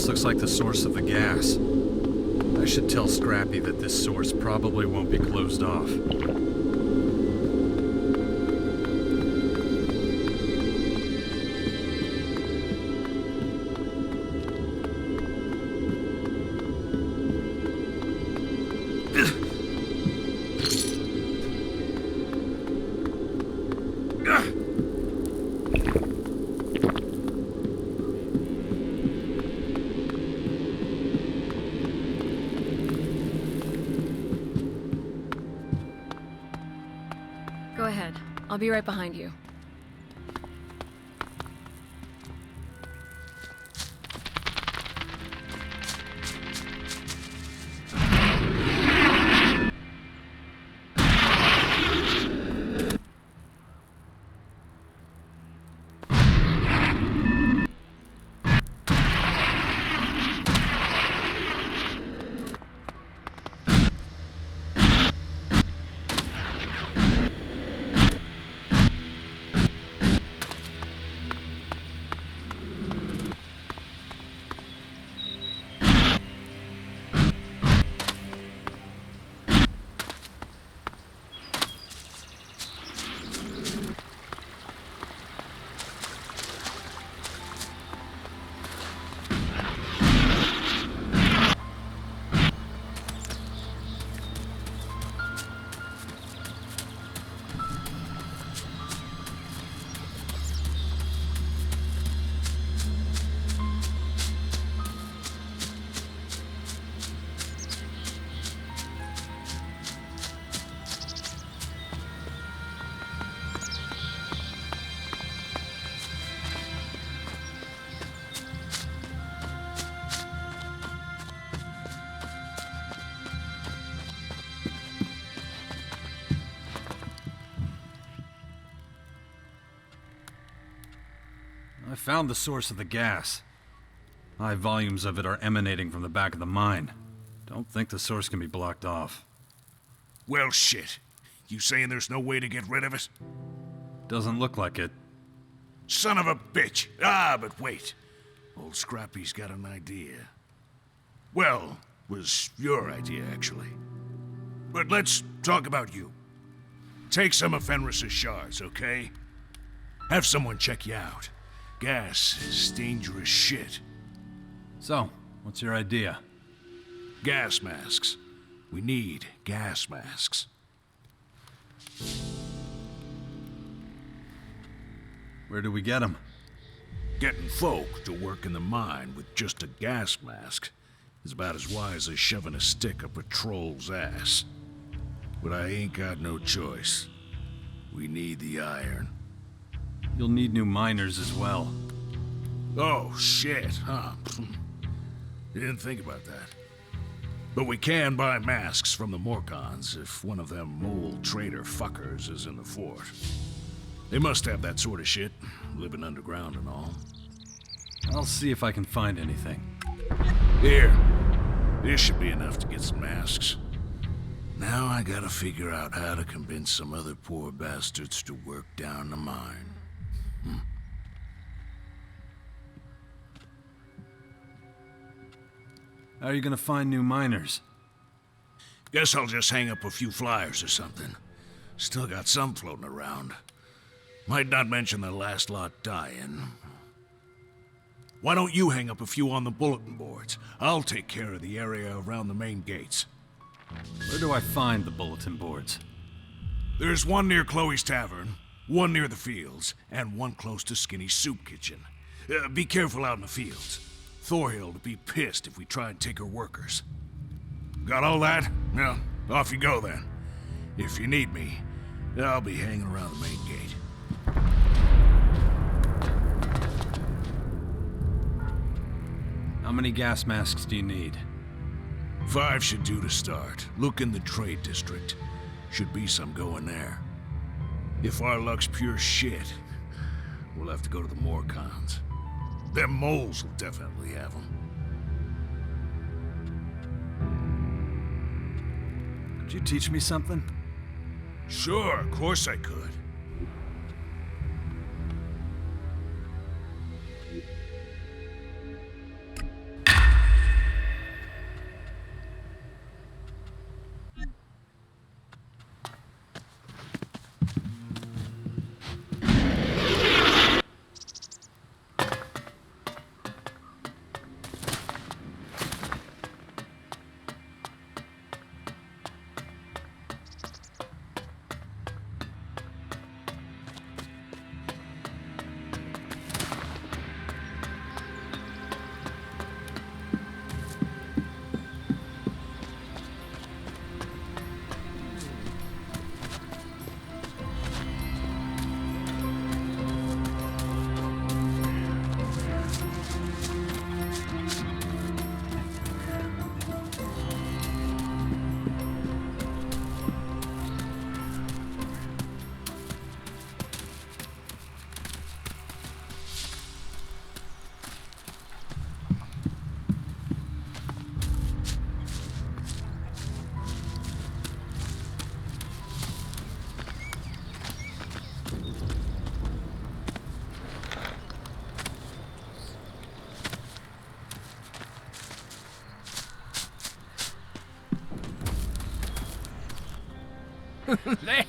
Looks like the source of the gas. I should tell Scrappy that this source probably won't be closed off. Go ahead. I'll be right behind you. I found the source of the gas. High volumes of it are emanating from the back of the mine. Don't think the source can be blocked off. Well, shit. You saying there's no way to get rid of it? Doesn't look like it. Son of a bitch. Ah, but wait. Old Scrappy's got an idea. Well, was your idea, actually. But let's talk about you. Take some of Fenris's shards, okay? Have someone check you out. Gas is dangerous shit. So, what's your idea? Gas masks. We need gas masks. Where do we get them? Getting folk to work in the mine with just a gas mask is about as wise as shoving a stick up a troll's ass. But I ain't got no choice. We need the iron. You'll need new miners as well. Oh, shit, huh? Didn't think about that. But we can buy masks from the Morcons if one of them mole trader fuckers is in the fort. They must have that sort of shit, living underground and all. I'll see if I can find anything. Here. This should be enough to get some masks. Now I gotta figure out how to convince some other poor bastards to work down the mine. How are you gonna find new miners? Guess I'll just hang up a few flyers or something. Still got some floating around. Might not mention the last lot dying. Why don't you hang up a few on the bulletin boards? I'll take care of the area around the main gates. Where do I find the bulletin boards? There's one near Chloe's Tavern, one near the fields, and one close to Skinny's Soup Kitchen. Be careful out in the fields. Thorhill'll be pissed if we try and take her workers. Got all that? Well, off you go then. If you need me, I'll be hanging around the main gate. How many gas masks do you need? 5 should do to start. Look in the trade district. Should be some going there. If our luck's pure shit, we'll have to go to the Morcons. Them moles will definitely have them. Could you teach me something? Sure, of course I could.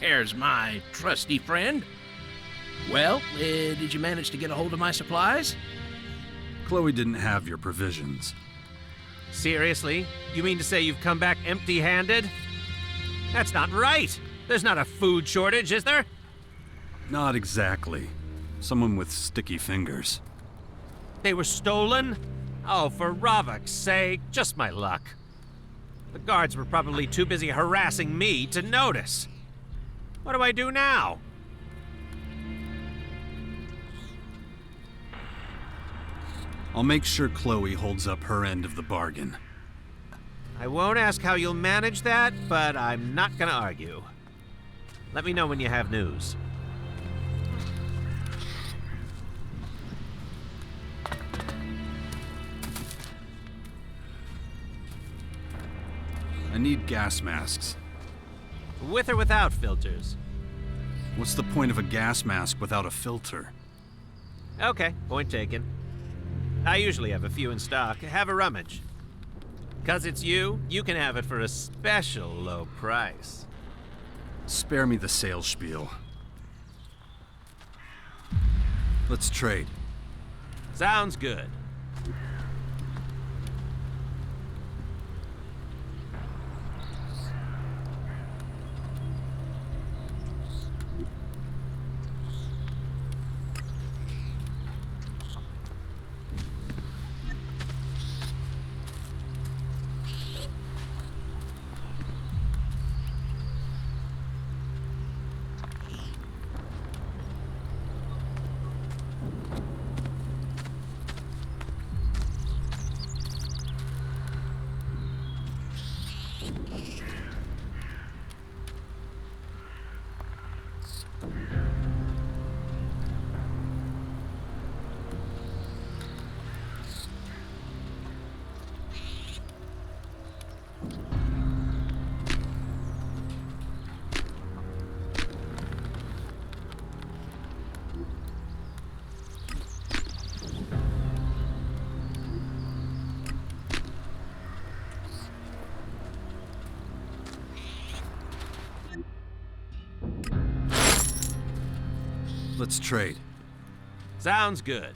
There's my trusty friend. Well, did you manage to get a hold of my supplies? Chloe didn't have your provisions. Seriously? You mean to say you've come back empty-handed? That's not right! There's not a food shortage, is there? Not exactly. Someone with sticky fingers. They were stolen? Oh, for Ravok's sake, just my luck. The guards were probably too busy harassing me to notice. What do I do now? I'll make sure Chloe holds up her end of the bargain. I won't ask how you'll manage that, but I'm not gonna argue. Let me know when you have news. need gas masks. With or without filters? What's the point of a gas mask without a filter? Okay, point taken. I usually have a few in stock. Have a rummage. 'Cause it's you can have it for a special low price. Spare me the sales spiel. Let's trade. Sounds good. Let's trade. Sounds good.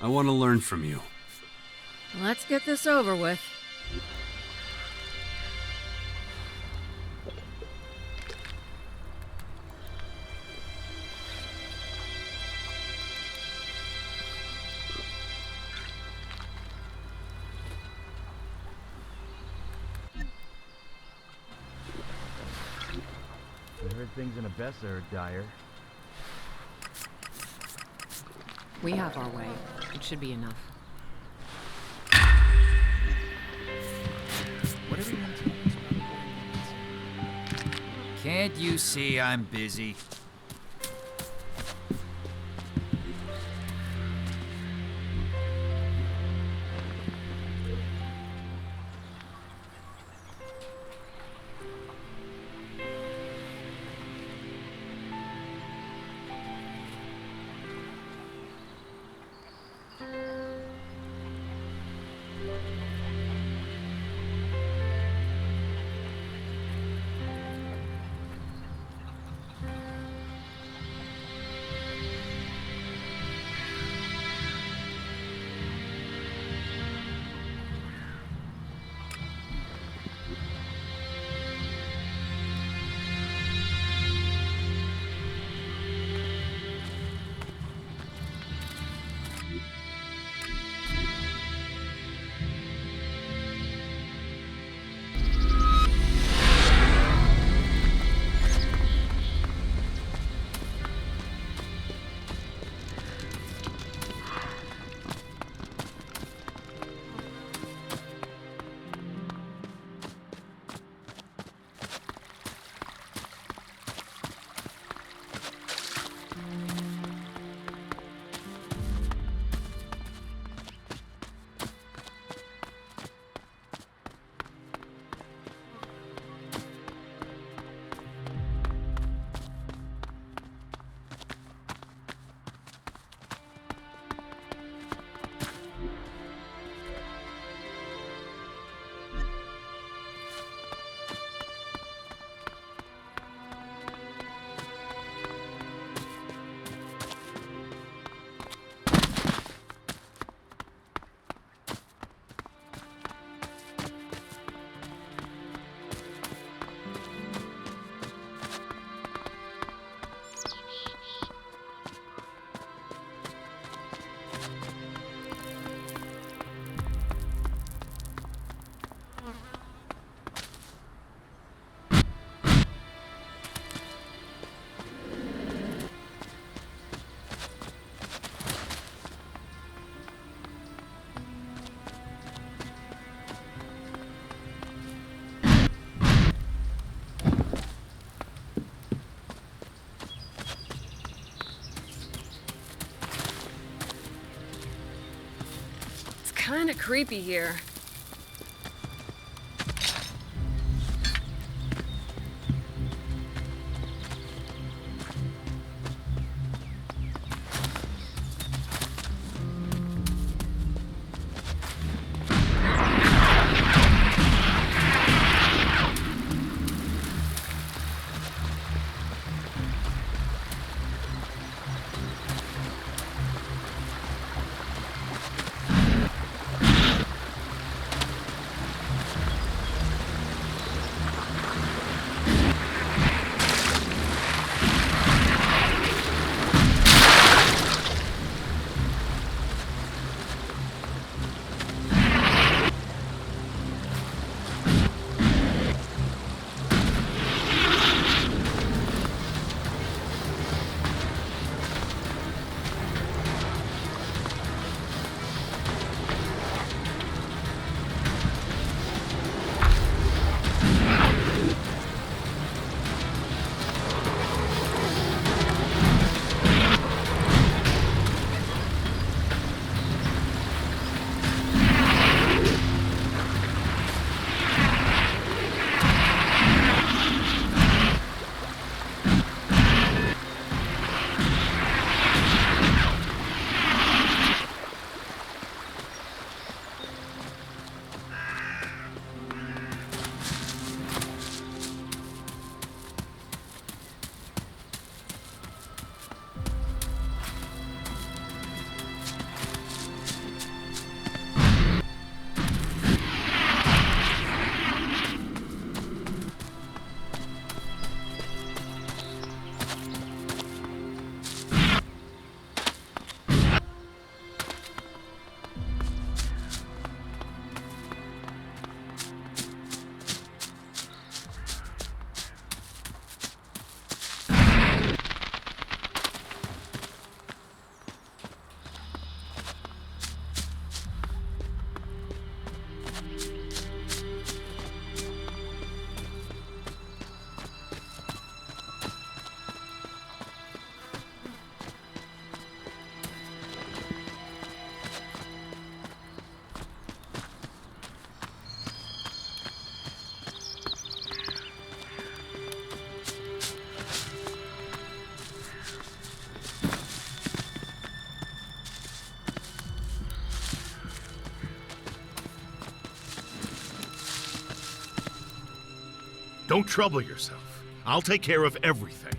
I want to learn from you. Let's get this over with. I heard things in Abessa are dire. We have our way. It should be enough. What are we gonna tell us? Can't you see I'm busy? kinda creepy here. Don't trouble yourself. I'll take care of everything.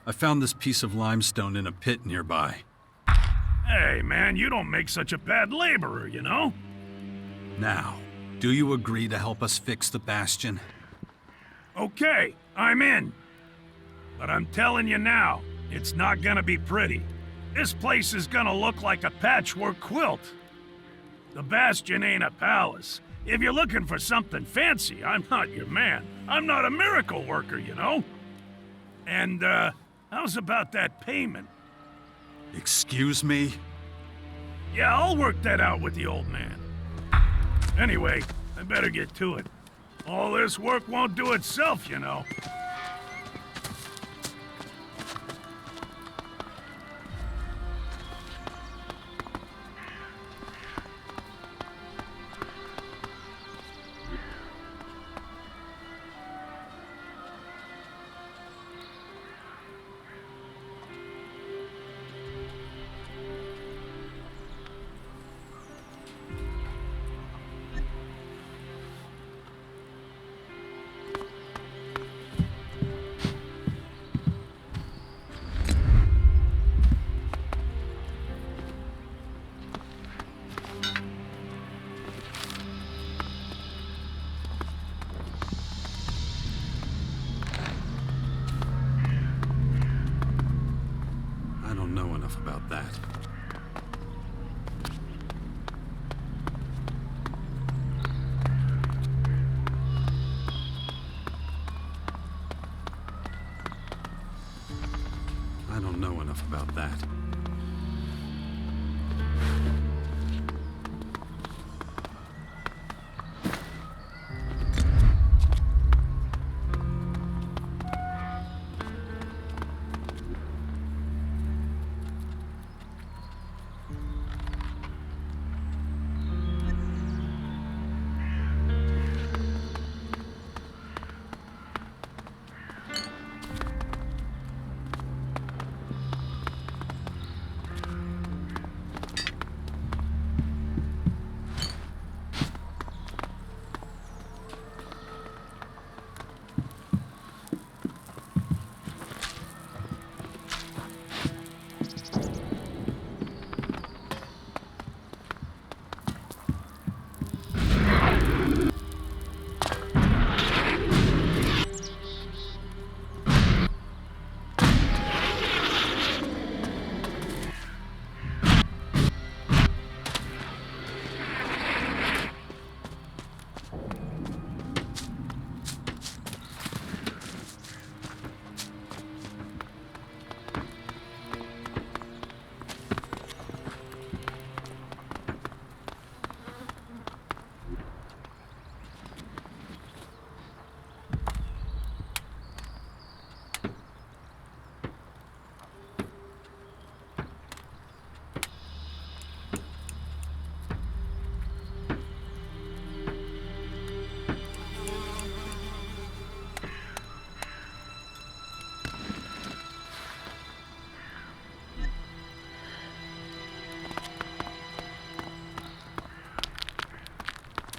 I found this piece of limestone in a pit nearby. Hey, man, you don't make such a bad laborer, you know? Now, do you agree to help us fix the Bastion? Okay, I'm in. But I'm telling you now, it's not gonna be pretty. This place is gonna look like a patchwork quilt. The Bastion ain't a palace. If you're looking for something fancy, I'm not your man. I'm not a miracle worker, you know? And, how's about that payment? Excuse me? Yeah, I'll work that out with the old man. Anyway, I better get to it. All this work won't do itself, you know. About that. I don't know enough about that.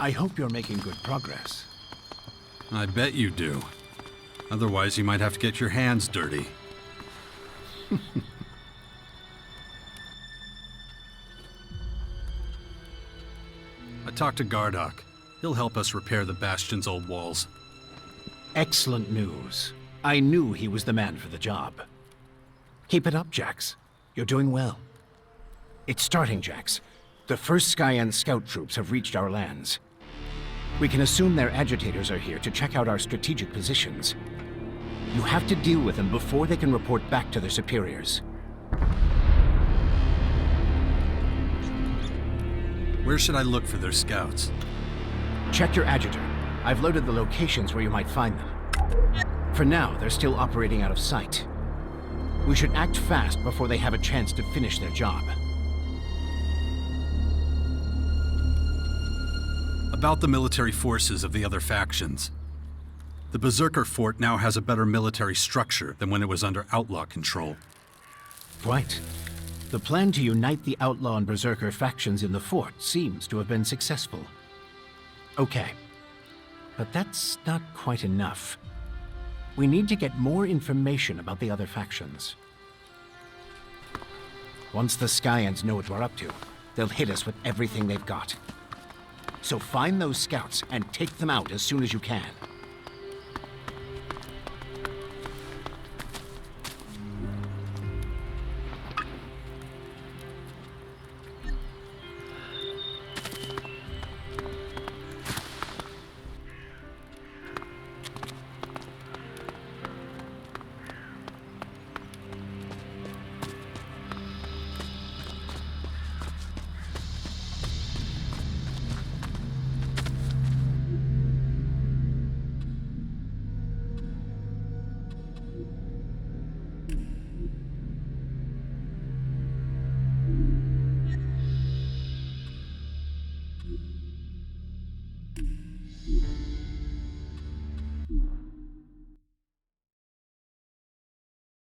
I hope you're making good progress. I bet you do. Otherwise, you might have to get your hands dirty. I talked to Gardock. He'll help us repair the Bastion's old walls. Excellent news. I knew he was the man for the job. Keep it up, Jax. You're doing well. It's starting, Jax. The first Skyan scout troops have reached our lands. We can assume their agitators are here to check out our strategic positions. You have to deal with them before they can report back to their superiors. Where should I look for their scouts? Check your adjutor. I've loaded the locations where you might find them. For now, they're still operating out of sight. We should act fast before they have a chance to finish their job. About the military forces of the other factions. The Berserker Fort now has a better military structure than when it was under Outlaw control. Right. The plan to unite the Outlaw and Berserker factions in the fort seems to have been successful. Okay. But that's not quite enough. We need to get more information about the other factions. Once the Skyans know what we're up to, they'll hit us with everything they've got. So find those scouts and take them out as soon as you can.